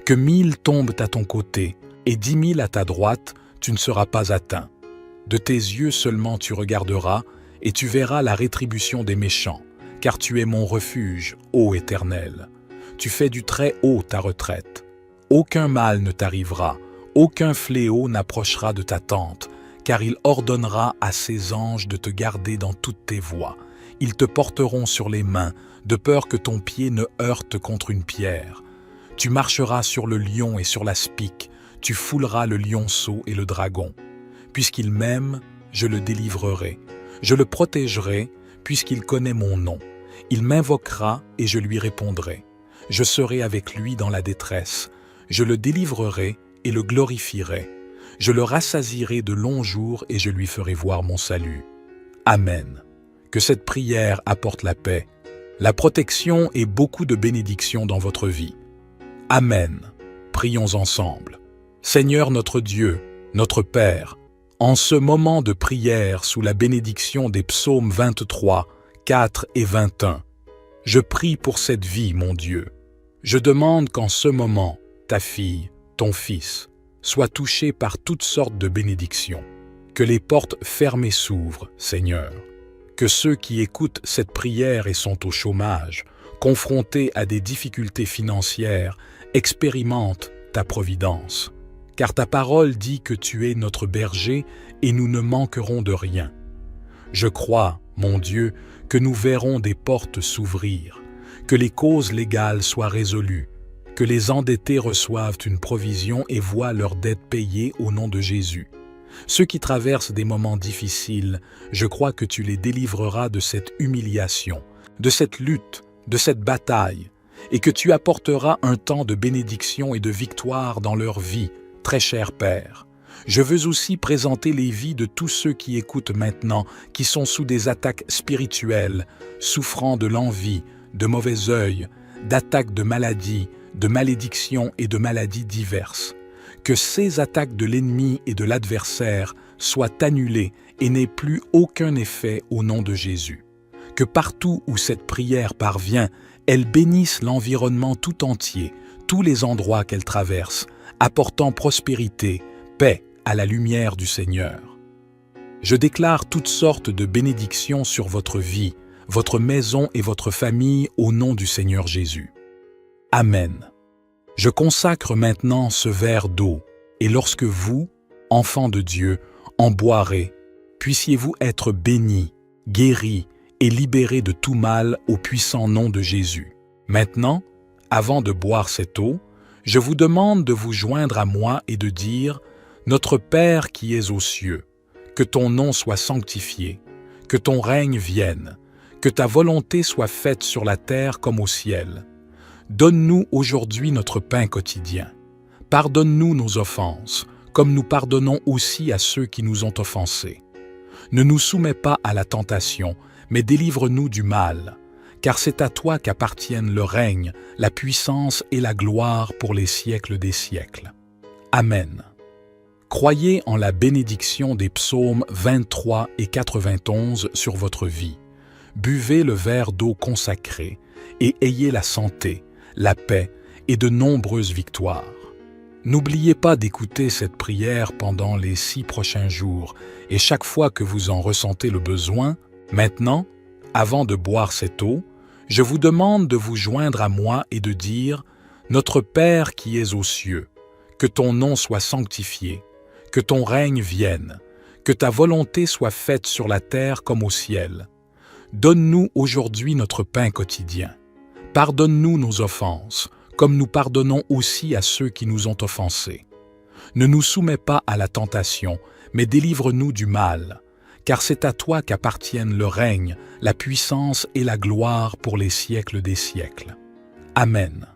A: Que 1000 tombent à ton côté et 10 000 à ta droite, tu ne seras pas atteint. De tes yeux seulement tu regarderas, et tu verras la rétribution des méchants, car tu es mon refuge, ô Éternel. Tu fais du très haut ta retraite. Aucun mal ne t'arrivera, aucun fléau n'approchera de ta tente, car il ordonnera à ses anges de te garder dans toutes tes voies. Ils te porteront sur les mains, de peur que ton pied ne heurte contre une pierre. Tu marcheras sur le lion et sur l'aspic, tu fouleras le lionceau et le dragon. Puisqu'il m'aime, je le délivrerai. Je le protégerai, puisqu'il connaît mon nom. Il m'invoquera et je lui répondrai. Je serai avec lui dans la détresse. Je le délivrerai et le glorifierai. Je le rassasierai de longs jours et je lui ferai voir mon salut. Amen. Que cette prière apporte la paix, la protection et beaucoup de bénédictions dans votre vie. Amen. Prions ensemble. Seigneur notre Dieu, notre Père, en ce moment de prière sous la bénédiction des psaumes 23, 4 et 21, je prie pour cette vie, mon Dieu. Je demande qu'en ce moment, ta fille, ton fils, soient touchés par toutes sortes de bénédictions. Que les portes fermées s'ouvrent, Seigneur. Que ceux qui écoutent cette prière et sont au chômage, confrontés à des difficultés financières, expérimentent ta providence. Car ta parole dit que tu es notre berger et nous ne manquerons de rien. Je crois, mon Dieu, que nous verrons des portes s'ouvrir, que les causes légales soient résolues, que les endettés reçoivent une provision et voient leurs dettes payées au nom de Jésus. Ceux qui traversent des moments difficiles, je crois que tu les délivreras de cette humiliation, de cette lutte, de cette bataille, et que tu apporteras un temps de bénédiction et de victoire dans leur vie, très cher Père. Je veux aussi présenter les vies de tous ceux qui écoutent maintenant, qui sont sous des attaques spirituelles, souffrant de l'envie, de mauvais œil, d'attaques de maladies, de malédictions et de maladies diverses. Que ces attaques de l'ennemi et de l'adversaire soient annulées et n'aient plus aucun effet au nom de Jésus. Que partout où cette prière parvient, elle bénisse l'environnement tout entier, tous les endroits qu'elle traverse, apportant prospérité, paix à la lumière du Seigneur. Je déclare toutes sortes de bénédictions sur votre vie, votre maison et votre famille au nom du Seigneur Jésus. Amen. Je consacre maintenant ce verre d'eau, et lorsque vous, enfants de Dieu, en boirez, puissiez-vous être bénis, guéris et libérés de tout mal au puissant nom de Jésus. Maintenant, avant de boire cette eau, je vous demande de vous joindre à moi et de dire « Notre Père qui es aux cieux, que ton nom soit sanctifié, que ton règne vienne, que ta volonté soit faite sur la terre comme au ciel. Donne-nous aujourd'hui notre pain quotidien. Pardonne-nous nos offenses, comme nous pardonnons aussi à ceux qui nous ont offensés. Ne nous soumets pas à la tentation, mais délivre-nous du mal. Car c'est à toi qu'appartiennent le règne, la puissance et la gloire pour les siècles des siècles. Amen. Croyez en la bénédiction des psaumes 23 et 91 sur votre vie. Buvez le verre d'eau consacré et ayez la santé, la paix et de nombreuses victoires. N'oubliez pas d'écouter cette prière pendant les 6 prochains jours et chaque fois que vous en ressentez le besoin, maintenant, avant de boire cette eau, je vous demande de vous joindre à moi et de dire « Notre Père qui es aux cieux, que ton nom soit sanctifié, que ton règne vienne, que ta volonté soit faite sur la terre comme au ciel. Donne-nous aujourd'hui notre pain quotidien. Pardonne-nous nos offenses, comme nous pardonnons aussi à ceux qui nous ont offensés. Ne nous soumets pas à la tentation, mais délivre-nous du mal. Car c'est à toi qu'appartiennent le règne, la puissance et la gloire pour les siècles des siècles. Amen.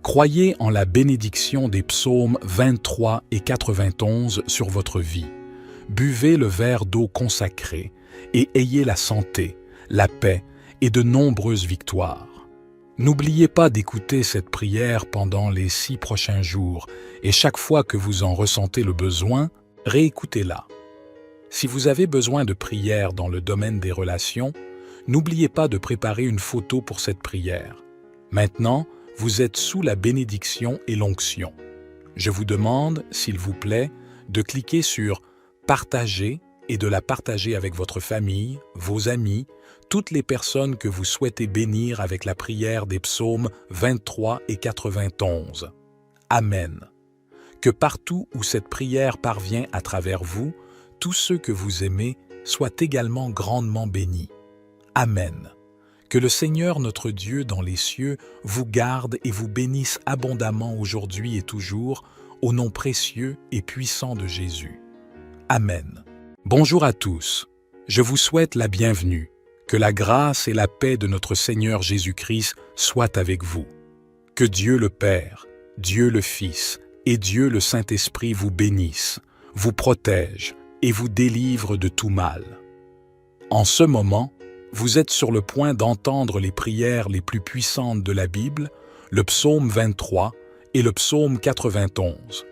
A: Croyez en la bénédiction des psaumes 23 et 91 sur votre vie. Buvez le verre d'eau consacré et ayez la santé, la paix et de nombreuses victoires. N'oubliez pas d'écouter cette prière pendant les 6 prochains jours et chaque fois que vous en ressentez le besoin, réécoutez-la. Si vous avez besoin de prière dans le domaine des relations, n'oubliez pas de préparer une photo pour cette prière. Maintenant, vous êtes sous la bénédiction et l'onction. Je vous demande, s'il vous plaît, de cliquer sur « Partager » et de la partager avec votre famille, vos amis, toutes les personnes que vous souhaitez bénir avec la prière des psaumes 23 et 91. Amen. Que partout où cette prière parvient à travers vous, tous ceux que vous aimez soient également grandement bénis. Amen. Que le Seigneur notre Dieu dans les cieux vous garde et vous bénisse abondamment aujourd'hui et toujours, au nom précieux et puissant de Jésus. Amen. Bonjour à tous. Je vous souhaite la bienvenue. Que la grâce et la paix de notre Seigneur Jésus-Christ soient avec vous. Que Dieu le Père, Dieu le Fils et Dieu le Saint-Esprit vous bénissent, vous protègent et vous délivrent de tout mal. En ce moment, vous êtes sur le point d'entendre les prières les plus puissantes de la Bible, le psaume 23 et le psaume 91.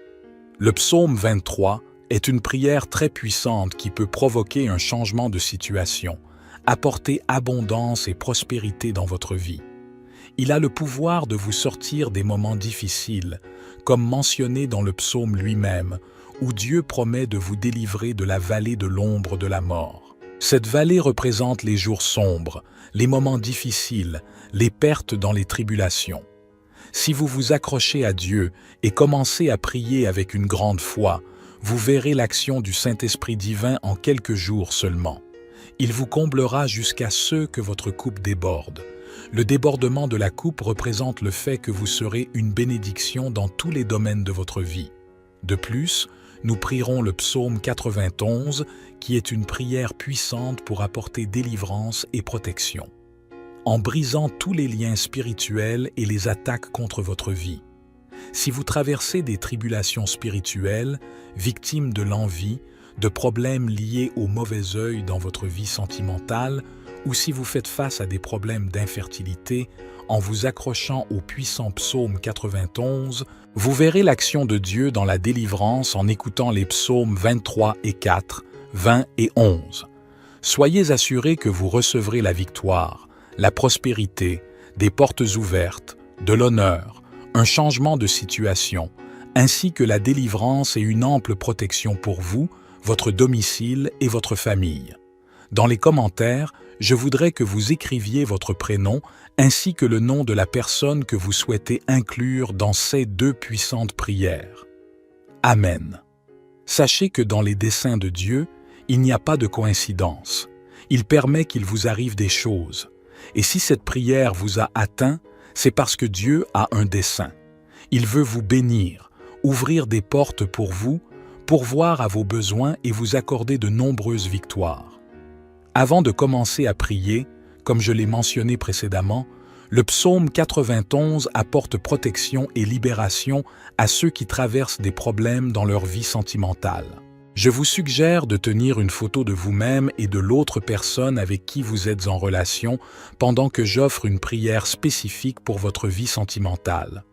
A: Le psaume 23 est une prière très puissante qui peut provoquer un changement de situation, apporter abondance et prospérité dans votre vie. Il a le pouvoir de vous sortir des moments difficiles, comme mentionné dans le psaume lui-même, où Dieu promet de vous délivrer de la vallée de l'ombre de la mort. Cette vallée représente les jours sombres, les moments difficiles, les pertes dans les tribulations. Si vous vous accrochez à Dieu et commencez à prier avec une grande foi, vous verrez l'action du Saint-Esprit divin en quelques jours seulement. Il vous comblera jusqu'à ce que votre coupe déborde. Le débordement de la coupe représente le fait que vous serez une bénédiction dans tous les domaines de votre vie. De plus, nous prierons le psaume 91, qui est une prière puissante pour apporter délivrance et protection, en brisant tous les liens spirituels et les attaques contre votre vie. Si vous traversez des tribulations spirituelles, victime de l'envie, de problèmes liés au mauvais œil dans votre vie sentimentale, ou si vous faites face à des problèmes d'infertilité, en vous accrochant au puissant psaume 91, vous verrez l'action de Dieu dans la délivrance en écoutant les psaumes 23 et 4, 20 et 11. Soyez assurés que vous recevrez la victoire, la prospérité, des portes ouvertes, de l'honneur, un changement de situation, ainsi que la délivrance et une ample protection pour vous, votre domicile et votre famille. Dans les commentaires, je voudrais que vous écriviez votre prénom ainsi que le nom de la personne que vous souhaitez inclure dans ces deux puissantes prières. Amen. Sachez que dans les desseins de Dieu, il n'y a pas de coïncidence. Il permet qu'il vous arrive des choses. Et si cette prière vous a atteint, c'est parce que Dieu a un dessein. Il veut vous bénir, ouvrir des portes pour vous, pourvoir à vos besoins et vous accorder de nombreuses victoires. Avant de commencer à prier, comme je l'ai mentionné précédemment, le psaume 91 apporte protection et libération à ceux qui traversent des problèmes dans leur vie sentimentale. Je vous suggère de tenir une photo de vous-même et de l'autre personne avec qui vous êtes en relation pendant que j'offre une prière spécifique pour votre vie sentimentale.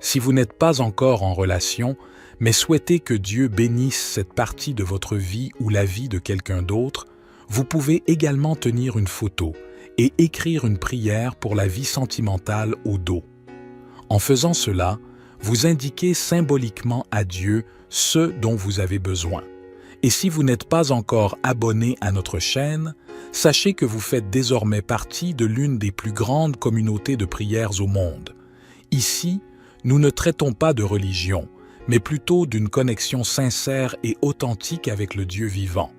A: Si vous n'êtes pas encore en relation, mais souhaitez que Dieu bénisse cette partie de votre vie ou la vie de quelqu'un d'autre, vous pouvez également tenir une photo et écrire une prière pour la vie sentimentale au dos. En faisant cela, vous indiquez symboliquement à Dieu ce dont vous avez besoin. Et si vous n'êtes pas encore abonné à notre chaîne, sachez que vous faites désormais partie de l'une des plus grandes communautés de prières au monde. Ici, nous ne traitons pas de religion, mais plutôt d'une connexion sincère et authentique avec le Dieu vivant.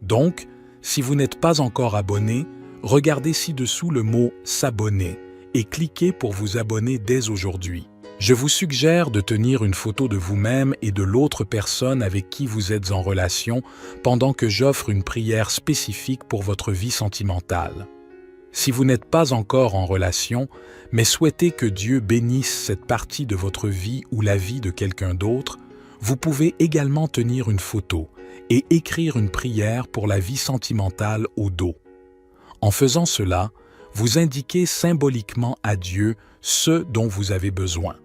A: Donc, si vous n'êtes pas encore abonné, regardez ci-dessous le mot « S'abonner » et cliquez pour vous abonner dès aujourd'hui. Je vous suggère de tenir une photo de vous-même et de l'autre personne avec qui vous êtes en relation pendant que j'offre une prière spécifique pour votre vie sentimentale. Si vous n'êtes pas encore en relation, mais souhaitez que Dieu bénisse cette partie de votre vie ou la vie de quelqu'un d'autre, vous pouvez également tenir une photo et écrire une prière pour la vie sentimentale au dos. En faisant cela, vous indiquez symboliquement à Dieu ce dont vous avez besoin.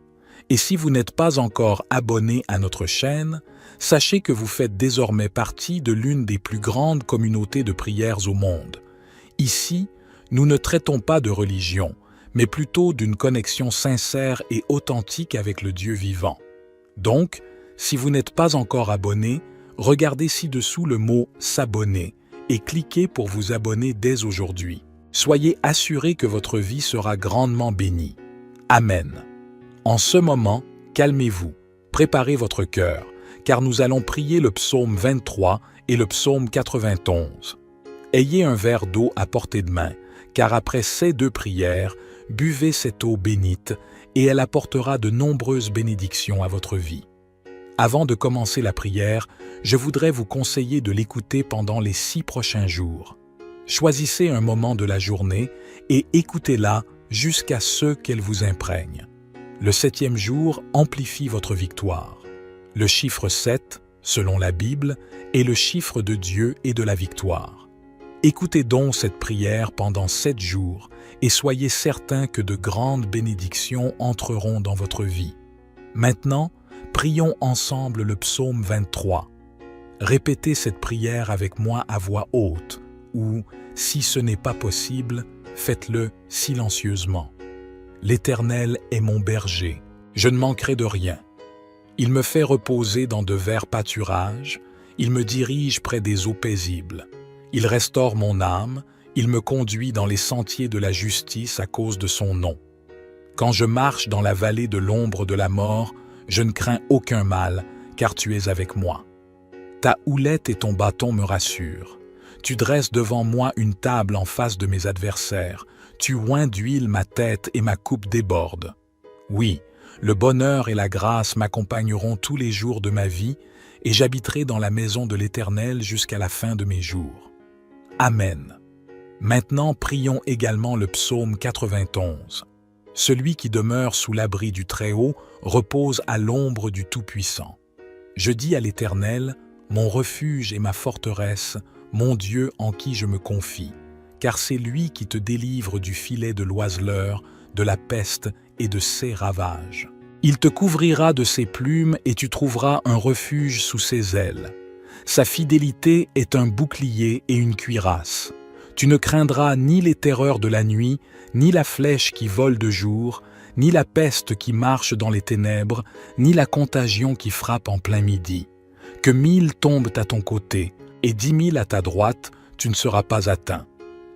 A: Et si vous n'êtes pas encore abonné à notre chaîne, sachez que vous faites désormais partie de l'une des plus grandes communautés de prières au monde. Ici, nous ne traitons pas de religion, mais plutôt d'une connexion sincère et authentique avec le Dieu vivant. Donc, Si vous n'êtes pas encore abonné, regardez ci-dessous le mot « S'abonner » et cliquez pour vous abonner dès aujourd'hui. Soyez assurés que votre vie sera grandement bénie. Amen. En ce moment, calmez-vous, préparez votre cœur, car nous allons prier le psaume 23 et le psaume 91. Ayez un verre d'eau à portée de main, car après ces deux prières, buvez cette eau bénite et elle apportera de nombreuses bénédictions à votre vie. Avant de commencer la prière, je voudrais vous conseiller de l'écouter pendant les 6 prochains jours. Choisissez un moment de la journée et écoutez-la jusqu'à ce qu'elle vous imprègne. Le 7e jour amplifie votre victoire. Le chiffre 7, selon la Bible, est le chiffre de Dieu et de la victoire. Écoutez donc cette prière pendant 7 jours et soyez certains que de grandes bénédictions entreront dans votre vie. Maintenant, prions ensemble le psaume 23. Répétez cette prière avec moi à voix haute ou, si ce n'est pas possible, faites-le silencieusement. L'Éternel est mon berger, je ne manquerai de rien. Il me fait reposer dans de verts pâturages, il me dirige près des eaux paisibles. Il restaure mon âme, il me conduit dans les sentiers de la justice à cause de son nom. Quand je marche dans la vallée de l'ombre de la mort, je ne crains aucun mal, car tu es avec moi. Ta houlette et ton bâton me rassurent. Tu dresses devant moi une table en face de mes adversaires. Tu oins d'huile ma tête et ma coupe déborde. Oui, le bonheur et la grâce m'accompagneront tous les jours de ma vie, et j'habiterai dans la maison de l'Éternel jusqu'à la fin de mes jours. Amen. Maintenant, prions également le psaume 91. Celui qui demeure sous l'abri du Très-Haut repose à l'ombre du Tout-Puissant. Je dis à l'Éternel, mon refuge et ma forteresse, mon Dieu en qui je me confie, car c'est lui qui te délivre du filet de l'oiseleur, de la peste et de ses ravages. Il te couvrira de ses plumes et tu trouveras un refuge sous ses ailes. Sa fidélité est un bouclier et une cuirasse. Tu ne craindras ni les terreurs de la nuit, ni la flèche qui vole de jour, ni la peste qui marche dans les ténèbres, ni la contagion qui frappe en plein midi. Que 1000 tombent à ton côté, et 10 000 à ta droite, tu ne seras pas atteint.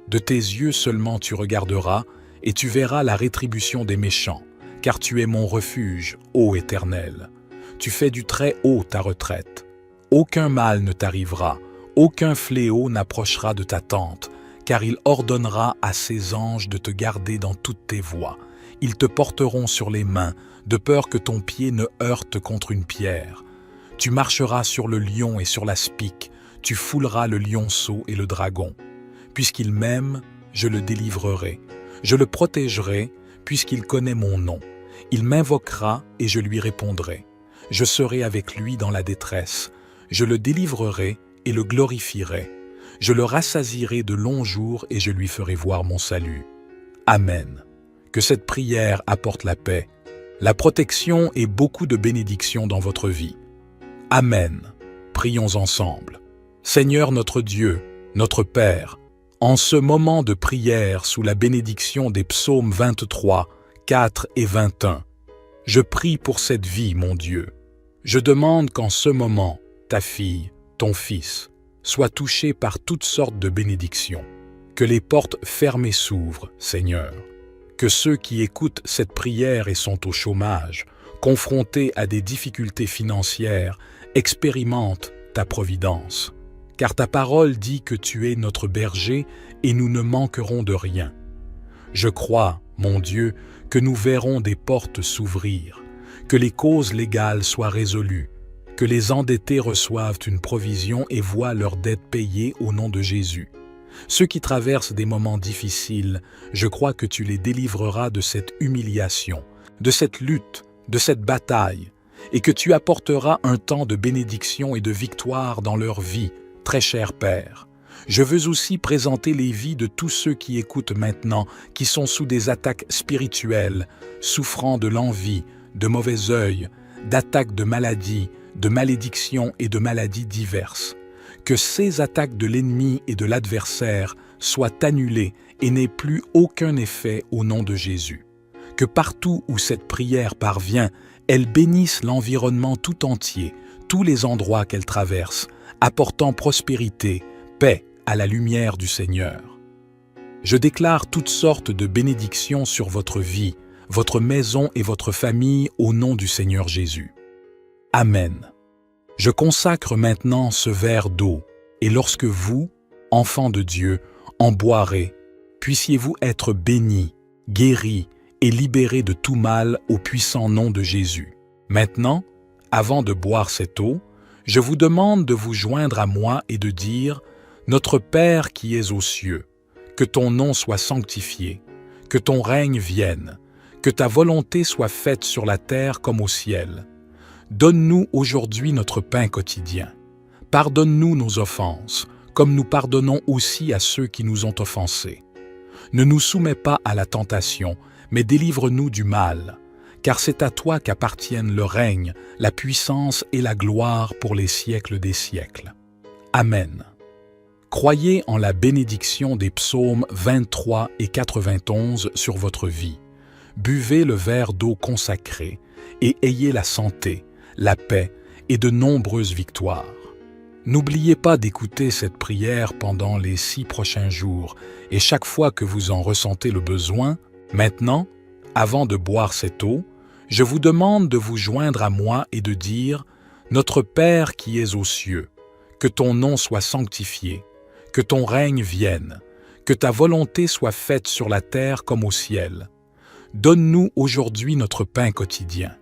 A: De tes yeux seulement tu regarderas, et tu verras la rétribution des méchants, car tu es mon refuge, ô Éternel. Tu fais du Très-Haut ta retraite. Aucun mal ne t'arrivera, aucun fléau n'approchera de ta tente, car il ordonnera à ses anges de te garder dans toutes tes voies. Ils te porteront sur les mains, de peur que ton pied ne heurte contre une pierre. Tu marcheras sur le lion et sur l'aspic, tu fouleras le lionceau et le dragon. Puisqu'il m'aime, je le délivrerai. Je le protégerai, puisqu'il connaît mon nom. Il m'invoquera et je lui répondrai. Je serai avec lui dans la détresse. Je le délivrerai et le glorifierai. Je le rassasierai de longs jours et je lui ferai voir mon salut. Amen. Que cette prière apporte la paix, la protection et beaucoup de bénédictions dans votre vie. Amen. Prions ensemble. Seigneur notre Dieu, notre Père, en ce moment de prière sous la bénédiction des psaumes 23, 4 et 21, je prie pour cette vie, mon Dieu. Je demande qu'en ce moment, ta fille, ton fils, soient touchés par toutes sortes de bénédictions. Que les portes fermées s'ouvrent, Seigneur. Que ceux qui écoutent cette prière et sont au chômage, confrontés à des difficultés financières, expérimentent ta providence. Car ta parole dit que tu es notre berger et nous ne manquerons de rien. Je crois, mon Dieu, que nous verrons des portes s'ouvrir, que les causes légales soient résolues, que les endettés reçoivent une provision et voient leurs dettes payées au nom de Jésus. Ceux qui traversent des moments difficiles, je crois que tu les délivreras de cette humiliation, de cette lutte, de cette bataille, et que tu apporteras un temps de bénédiction et de victoire dans leur vie, très cher Père. Je veux aussi présenter les vies de tous ceux qui écoutent maintenant, qui sont sous des attaques spirituelles, souffrant de l'envie, de mauvais œil, d'attaques de maladies, de malédictions et de maladies diverses. Que ces attaques de l'ennemi et de l'adversaire soient annulées et n'aient plus aucun effet au nom de Jésus. Que partout où cette prière parvient, Elles bénissent l'environnement tout entier, tous les endroits qu'elles traversent, apportant prospérité, paix à la lumière du Seigneur. Je déclare toutes sortes de bénédictions sur votre vie, votre maison et votre famille au nom du Seigneur Jésus. Amen. Je consacre maintenant ce verre d'eau, et lorsque vous, enfants de Dieu, en boirez, puissiez-vous être bénis, guéris et libérés de tout mal au puissant nom de Jésus. Maintenant, avant de boire cette eau, je vous demande de vous joindre à moi et de dire « Notre Père qui es aux cieux, que ton nom soit sanctifié, que ton règne vienne, que ta volonté soit faite sur la terre comme au ciel. Donne-nous aujourd'hui notre pain quotidien. Pardonne-nous nos offenses, comme nous pardonnons aussi à ceux qui nous ont offensés. Ne nous soumets pas à la tentation, mais délivre-nous du mal, car c'est à toi qu'appartiennent le règne, la puissance et la gloire pour les siècles des siècles. Amen. Croyez en la bénédiction des psaumes 23 et 91 sur votre vie. Buvez le verre d'eau consacré et ayez la santé, la paix et de nombreuses victoires. N'oubliez pas d'écouter cette prière pendant les 6 prochains jours et chaque fois que vous en ressentez le besoin. Maintenant, avant de boire cette eau, je vous demande de vous joindre à moi et de dire « Notre Père qui es aux cieux, que ton nom soit sanctifié, que ton règne vienne, que ta volonté soit faite sur la terre comme au ciel. Donne-nous aujourd'hui notre pain quotidien.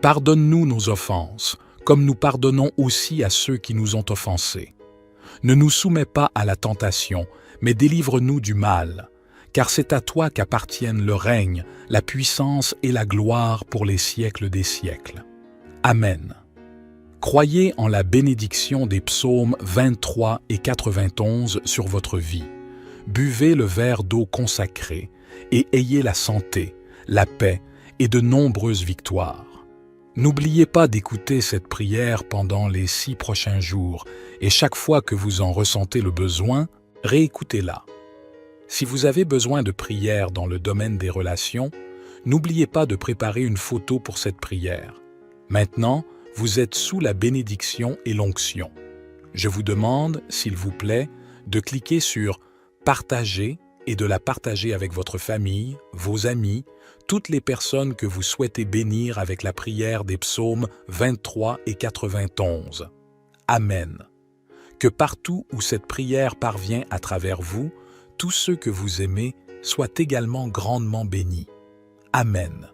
A: Pardonne-nous nos offenses, comme nous pardonnons aussi à ceux qui nous ont offensés. Ne nous soumets pas à la tentation, mais délivre-nous du mal, car c'est à toi qu'appartiennent le règne, la puissance et la gloire pour les siècles des siècles. Amen. Croyez en la bénédiction des psaumes 23 et 91 sur votre vie. Buvez le verre d'eau consacré et ayez la santé, la paix et de nombreuses victoires. N'oubliez pas d'écouter cette prière pendant les 6 prochains jours et chaque fois que vous en ressentez le besoin, réécoutez-la. Si vous avez besoin de prière dans le domaine des relations, n'oubliez pas de préparer une photo pour cette prière. Maintenant, vous êtes sous la bénédiction et l'onction. Je vous demande, s'il vous plaît, de cliquer sur « Partager » et de la partager avec votre famille, vos amis, toutes les personnes que vous souhaitez bénir avec la prière des psaumes 23 et 91. Amen. Que partout où cette prière parvient à travers vous, tous ceux que vous aimez soient également grandement bénis. Amen.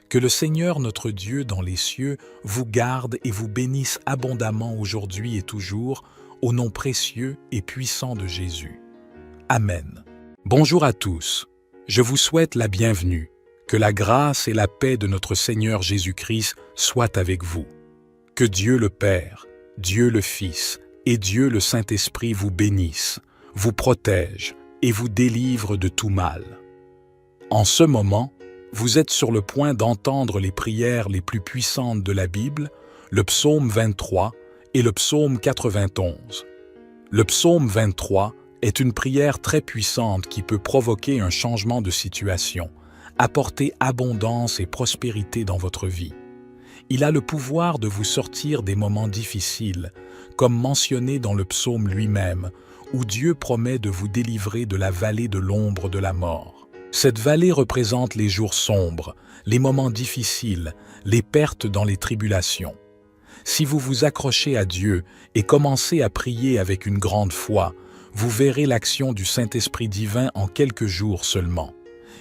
A: Que le Seigneur notre Dieu dans les cieux vous garde et vous bénisse abondamment aujourd'hui et toujours, au nom précieux et puissant de Jésus. Amen. Bonjour à tous. Je vous souhaite la bienvenue. Que la grâce et la paix de notre Seigneur Jésus-Christ soient avec vous. Que Dieu le Père, Dieu le Fils et Dieu le Saint-Esprit vous bénissent, vous protègent et vous délivrent de tout mal. En ce moment, vous êtes sur le point d'entendre les prières les plus puissantes de la Bible, le psaume 23 et le psaume 91. Le psaume 23 est une prière très puissante qui peut provoquer un changement de situation, apporter abondance et prospérité dans votre vie. Il a le pouvoir de vous sortir des moments difficiles, comme mentionné dans le psaume lui-même, où Dieu promet de vous délivrer de la vallée de l'ombre de la mort. Cette vallée représente les jours sombres, les moments difficiles, les pertes dans les tribulations. Si vous vous accrochez à Dieu et commencez à prier avec une grande foi, vous verrez l'action du Saint-Esprit divin en quelques jours seulement.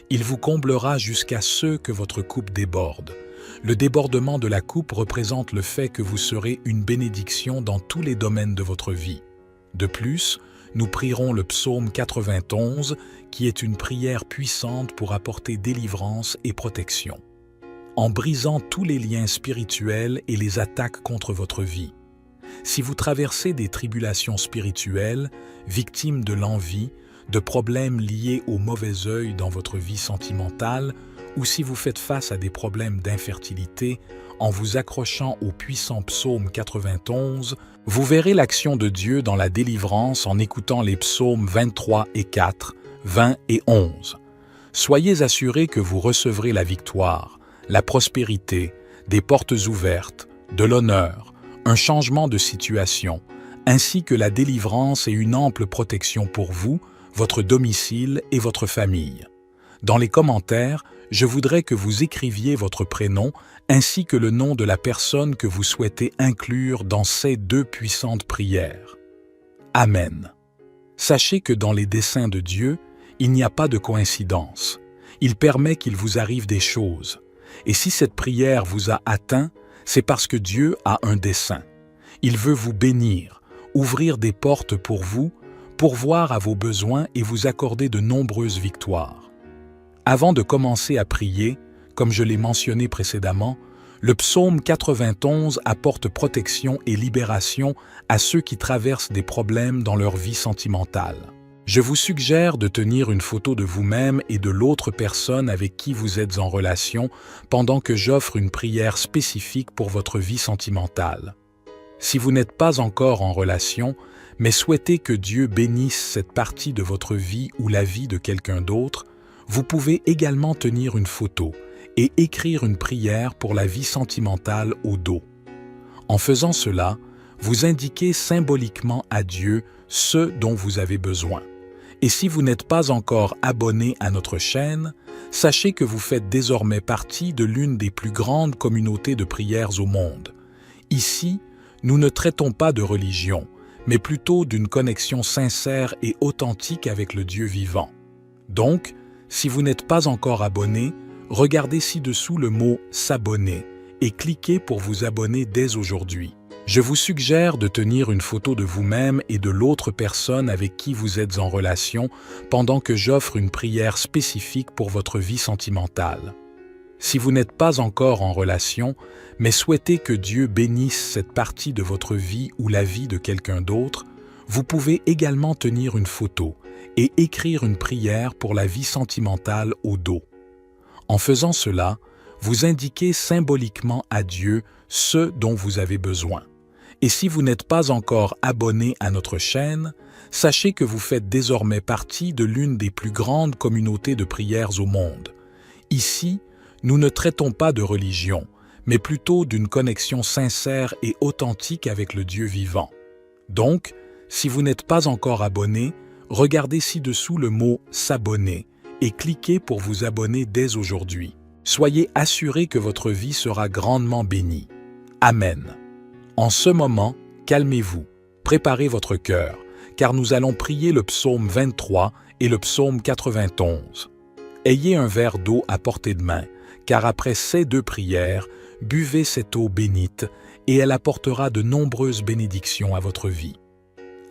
A: Il vous comblera jusqu'à ce que votre coupe déborde. Le débordement de la coupe représente le fait que vous serez une bénédiction dans tous les domaines de votre vie. De plus, nous prierons le psaume 91, qui est une prière puissante pour apporter délivrance et protection, en brisant tous les liens spirituels et les attaques contre votre vie. Si vous traversez des tribulations spirituelles, victime de l'envie, de problèmes liés au mauvais œil dans votre vie sentimentale, ou si vous faites face à des problèmes d'infertilité, en vous accrochant au puissant psaume 91, vous verrez l'action de Dieu dans la délivrance en écoutant les psaumes 23 et 4, 20 et 11. Soyez assurés que vous recevrez la victoire, la prospérité, des portes ouvertes, de l'honneur, un changement de situation, ainsi que la délivrance et une ample protection pour vous, votre domicile et votre famille. Dans les commentaires, je voudrais que vous écriviez votre prénom ainsi que le nom de la personne que vous souhaitez inclure dans ces 2 puissantes prières. Amen. Sachez que dans les desseins de Dieu, il n'y a pas de coïncidence. Il permet qu'il vous arrive des choses. Et si cette prière vous a atteint, c'est parce que Dieu a un dessein. Il veut vous bénir, ouvrir des portes pour vous, pourvoir à vos besoins et vous accorder de nombreuses victoires. Avant de commencer à prier, comme je l'ai mentionné précédemment, le psaume 91 apporte protection et libération à ceux qui traversent des problèmes dans leur vie sentimentale. Je vous suggère de tenir une photo de vous-même et de l'autre personne avec qui vous êtes en relation pendant que j'offre une prière spécifique pour votre vie sentimentale. Si vous n'êtes pas encore en relation, mais souhaitez que Dieu bénisse cette partie de votre vie ou la vie de quelqu'un d'autre, vous pouvez également tenir une photo et écrire une prière pour la vie sentimentale au dos. En faisant cela, vous indiquez symboliquement à Dieu ce dont vous avez besoin. Et si vous n'êtes pas encore abonné à notre chaîne, sachez que vous faites désormais partie de l'une des plus grandes communautés de prières au monde. Ici, nous ne traitons pas de religion, mais plutôt d'une connexion sincère et authentique avec le Dieu vivant. Donc, si vous n'êtes pas encore abonné, regardez ci-dessous le mot « S'abonner » et cliquez pour vous abonner dès aujourd'hui. Je vous suggère de tenir une photo de vous-même et de l'autre personne avec qui vous êtes en relation pendant que j'offre une prière spécifique pour votre vie sentimentale. Si vous n'êtes pas encore en relation, mais souhaitez que Dieu bénisse cette partie de votre vie ou la vie de quelqu'un d'autre, vous pouvez également tenir une photo et écrire une prière pour la vie sentimentale au dos. En faisant cela, vous indiquez symboliquement à Dieu ce dont vous avez besoin. Et si vous n'êtes pas encore abonné à notre chaîne, sachez que vous faites désormais partie de l'une des plus grandes communautés de prières au monde. Ici, nous ne traitons pas de religion, mais plutôt d'une connexion sincère et authentique avec le Dieu vivant. Donc, si vous n'êtes pas encore abonné, regardez ci-dessous le mot « S'abonner » et cliquez pour vous abonner dès aujourd'hui. Soyez assurés que votre vie sera grandement bénie. Amen. En ce moment, calmez-vous, préparez votre cœur, car nous allons prier le psaume 23 et le psaume 91. Ayez un verre d'eau à portée de main, car après ces 2 prières, buvez cette eau bénite et elle apportera de nombreuses bénédictions à votre vie.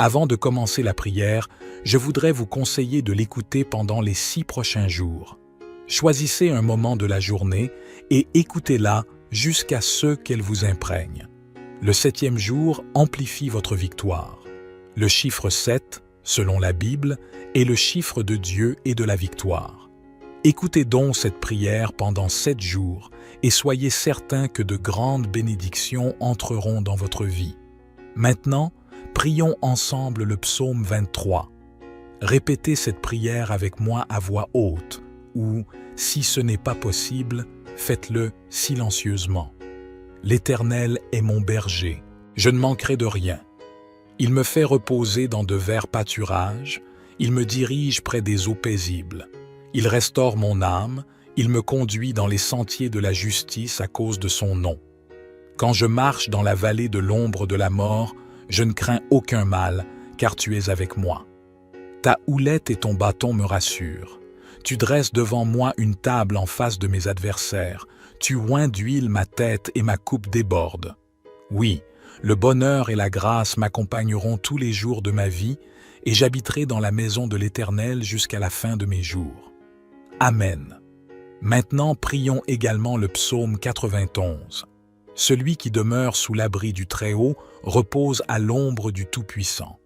A: Avant de commencer la prière, je voudrais vous conseiller de l'écouter pendant les 6 prochains jours. Choisissez un moment de la journée et écoutez-la jusqu'à ce qu'elle vous imprègne. Le 7e jour amplifie votre victoire. Le chiffre 7, selon la Bible, est le chiffre de Dieu et de la victoire. Écoutez donc cette prière pendant 7 jours et soyez certains que de grandes bénédictions entreront dans votre vie. Maintenant, prions ensemble le psaume 23. Répétez cette prière avec moi à voix haute ou, si ce n'est pas possible, faites-le silencieusement. L'Éternel est mon berger, je ne manquerai de rien. Il me fait reposer dans de verts pâturages, il me dirige près des eaux paisibles. Il restaure mon âme, il me conduit dans les sentiers de la justice à cause de son nom. Quand je marche dans la vallée de l'ombre de la mort, je ne crains aucun mal, car tu es avec moi. Ta houlette et ton bâton me rassurent. Tu dresses devant moi une table en face de mes adversaires. Tu oins d'huile ma tête et ma coupe déborde. Oui, le bonheur et la grâce m'accompagneront tous les jours de ma vie et j'habiterai dans la maison de l'Éternel jusqu'à la fin de mes jours. Amen. Maintenant, prions également le psaume 91. Celui qui demeure sous l'abri du Très-Haut repose à l'ombre du Tout-Puissant.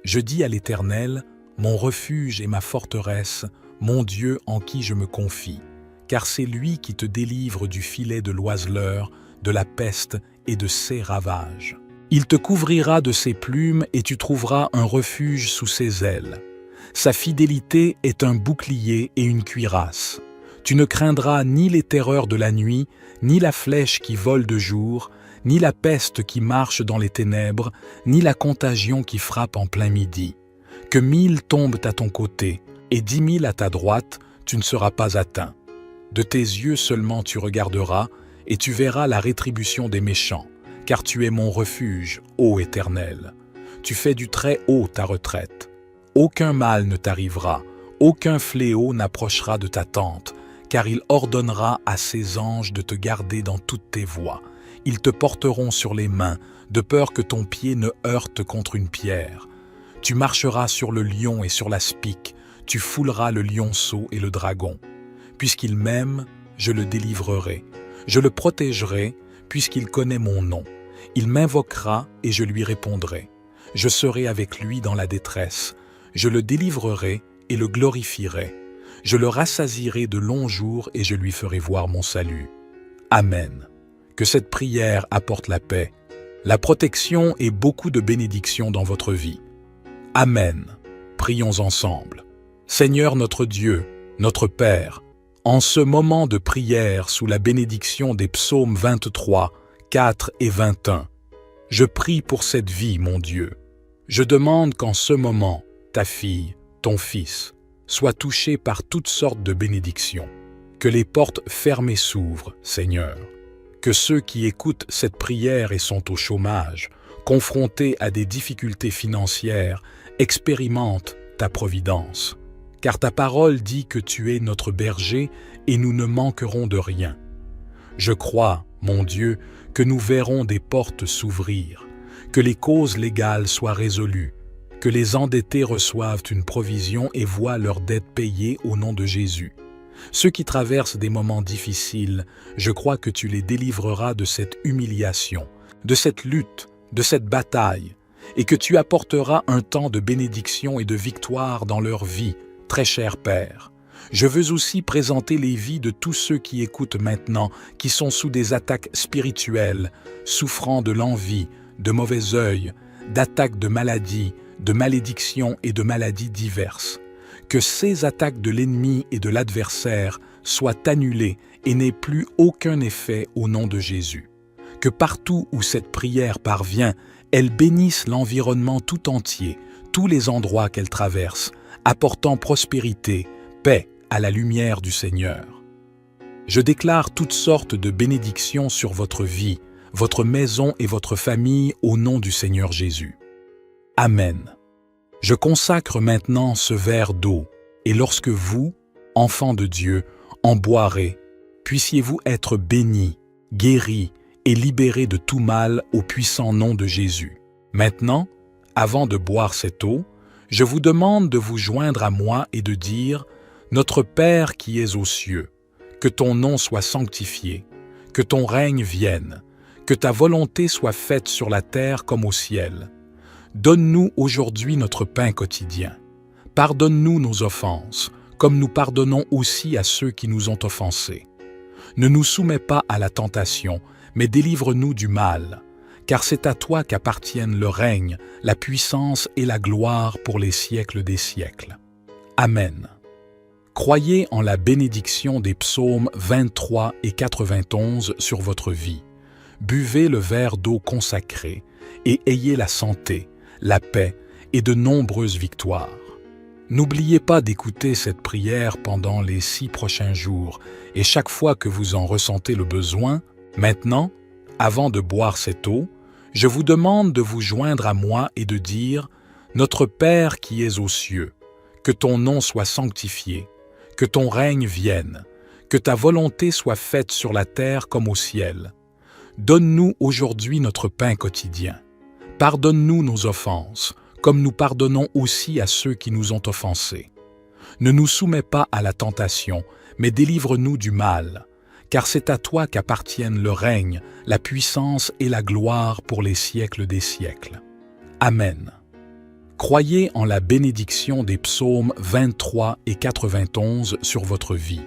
A: Je dis à l'Éternel, mon refuge et ma forteresse, mon Dieu en qui je me confie, car c'est lui qui te délivre du filet de l'oiseleur, de la peste et de ses ravages. Il te couvrira de ses plumes et tu trouveras un refuge sous ses ailes. Sa fidélité est un bouclier et une cuirasse. Tu ne craindras ni les terreurs de la nuit, ni la flèche qui vole de jour, ni la peste qui marche dans les ténèbres, ni la contagion qui frappe en plein midi. Que 1000 tombent à ton côté, et 10 000 à ta droite, tu ne seras pas atteint. De tes yeux seulement tu regarderas, et tu verras la rétribution des méchants, car tu es mon refuge, ô Éternel. Tu fais du très haut ta retraite. Aucun mal ne t'arrivera, aucun fléau n'approchera de ta tente, car il ordonnera à ses anges de te garder dans toutes tes voies. Ils te porteront sur les mains, de peur que ton pied ne heurte contre une pierre. Tu marcheras sur le lion et sur l'aspic, tu fouleras le lionceau et le dragon. Puisqu'il m'aime, je le délivrerai. Je le protégerai, puisqu'il connaît mon nom. Il m'invoquera et je lui répondrai. Je serai avec lui dans la détresse. Je le délivrerai et le glorifierai. Je le rassasierai de longs jours et je lui ferai voir mon salut. Amen. Que cette prière apporte la paix, la protection et beaucoup de bénédictions dans votre vie. Amen. Prions ensemble. Seigneur notre Dieu, notre Père, en ce moment de prière sous la bénédiction des psaumes 23, 4 et 21, je prie pour cette vie, mon Dieu. Je demande qu'en ce moment, ta fille, ton fils, soient touchés par toutes sortes de bénédictions. Que les portes fermées s'ouvrent, Seigneur. Que ceux qui écoutent cette prière et sont au chômage, confrontés à des difficultés financières, expérimentent ta providence. Car ta parole dit que tu es notre berger et nous ne manquerons de rien. Je crois, mon Dieu, que nous verrons des portes s'ouvrir, que les causes légales soient résolues, que les endettés reçoivent une provision et voient leurs dettes payées au nom de Jésus. Ceux qui traversent des moments difficiles, je crois que tu les délivreras de cette humiliation, de cette lutte, de cette bataille, et que tu apporteras un temps de bénédiction et de victoire dans leur vie, très cher Père. Je veux aussi présenter les vies de tous ceux qui écoutent maintenant, qui sont sous des attaques spirituelles, souffrant de l'envie, de mauvais œil, d'attaques de maladies, de malédictions et de maladies diverses. Que ces attaques de l'ennemi et de l'adversaire soient annulées et n'aient plus aucun effet au nom de Jésus. Que partout où cette prière parvient, elle bénisse l'environnement tout entier, tous les endroits qu'elle traverse, apportant prospérité, paix à la lumière du Seigneur. Je déclare toutes sortes de bénédictions sur votre vie, votre maison et votre famille au nom du Seigneur Jésus. Amen. Je consacre maintenant ce verre d'eau, et lorsque vous, enfants de Dieu, en boirez, puissiez-vous être bénis, guéris et libérés de tout mal au puissant nom de Jésus. Maintenant, avant de boire cette eau, je vous demande de vous joindre à moi et de dire « Notre Père qui es aux cieux, que ton nom soit sanctifié, que ton règne vienne, que ta volonté soit faite sur la terre comme au ciel. Donne-nous aujourd'hui notre pain quotidien. Pardonne-nous nos offenses, comme nous pardonnons aussi à ceux qui nous ont offensés. Ne nous soumets pas à la tentation, mais délivre-nous du mal, car c'est à toi qu'appartiennent le règne, la puissance et la gloire pour les siècles des siècles. Amen. Croyez en la bénédiction des psaumes 23 et 91 sur votre vie. Buvez le verre d'eau consacré et ayez la santé, la paix et de nombreuses victoires. N'oubliez pas d'écouter cette prière pendant les 6 prochains jours et chaque fois que vous en ressentez le besoin, maintenant, avant de boire cette eau, je vous demande de vous joindre à moi et de dire « Notre Père qui es aux cieux, que ton nom soit sanctifié, que ton règne vienne, que ta volonté soit faite sur la terre comme au ciel. Donne-nous aujourd'hui notre pain quotidien. Pardonne-nous nos offenses, comme nous pardonnons aussi à ceux qui nous ont offensés. Ne nous soumets pas à la tentation, mais délivre-nous du mal, car c'est à toi qu'appartiennent le règne, la puissance et la gloire pour les siècles des siècles. Amen. Croyez en la bénédiction des psaumes 23 et 91 sur votre vie.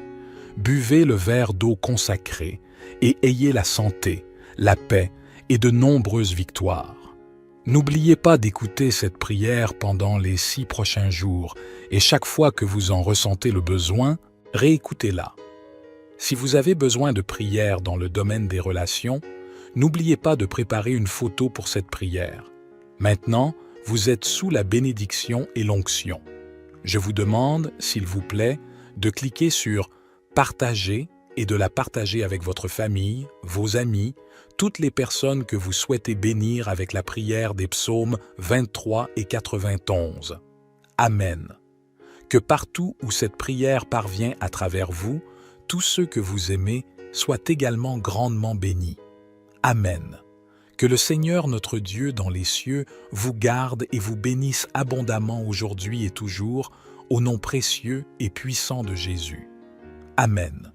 A: Buvez le verre d'eau consacré et ayez la santé, la paix et de nombreuses victoires. N'oubliez pas d'écouter cette prière pendant les 6 prochains jours et chaque fois que vous en ressentez le besoin, réécoutez-la. Si vous avez besoin de prière dans le domaine des relations, n'oubliez pas de préparer une photo pour cette prière. Maintenant, vous êtes sous la bénédiction et l'onction. Je vous demande, s'il vous plaît, de cliquer sur « Partager » et de la partager avec votre famille, vos amis, toutes les personnes que vous souhaitez bénir avec la prière des psaumes 23 et 91. Amen. Que partout où cette prière parvient à travers vous, tous ceux que vous aimez soient également grandement bénis. Amen. Que le Seigneur notre Dieu dans les cieux vous garde et vous bénisse abondamment aujourd'hui et toujours, au nom précieux et puissant de Jésus. Amen.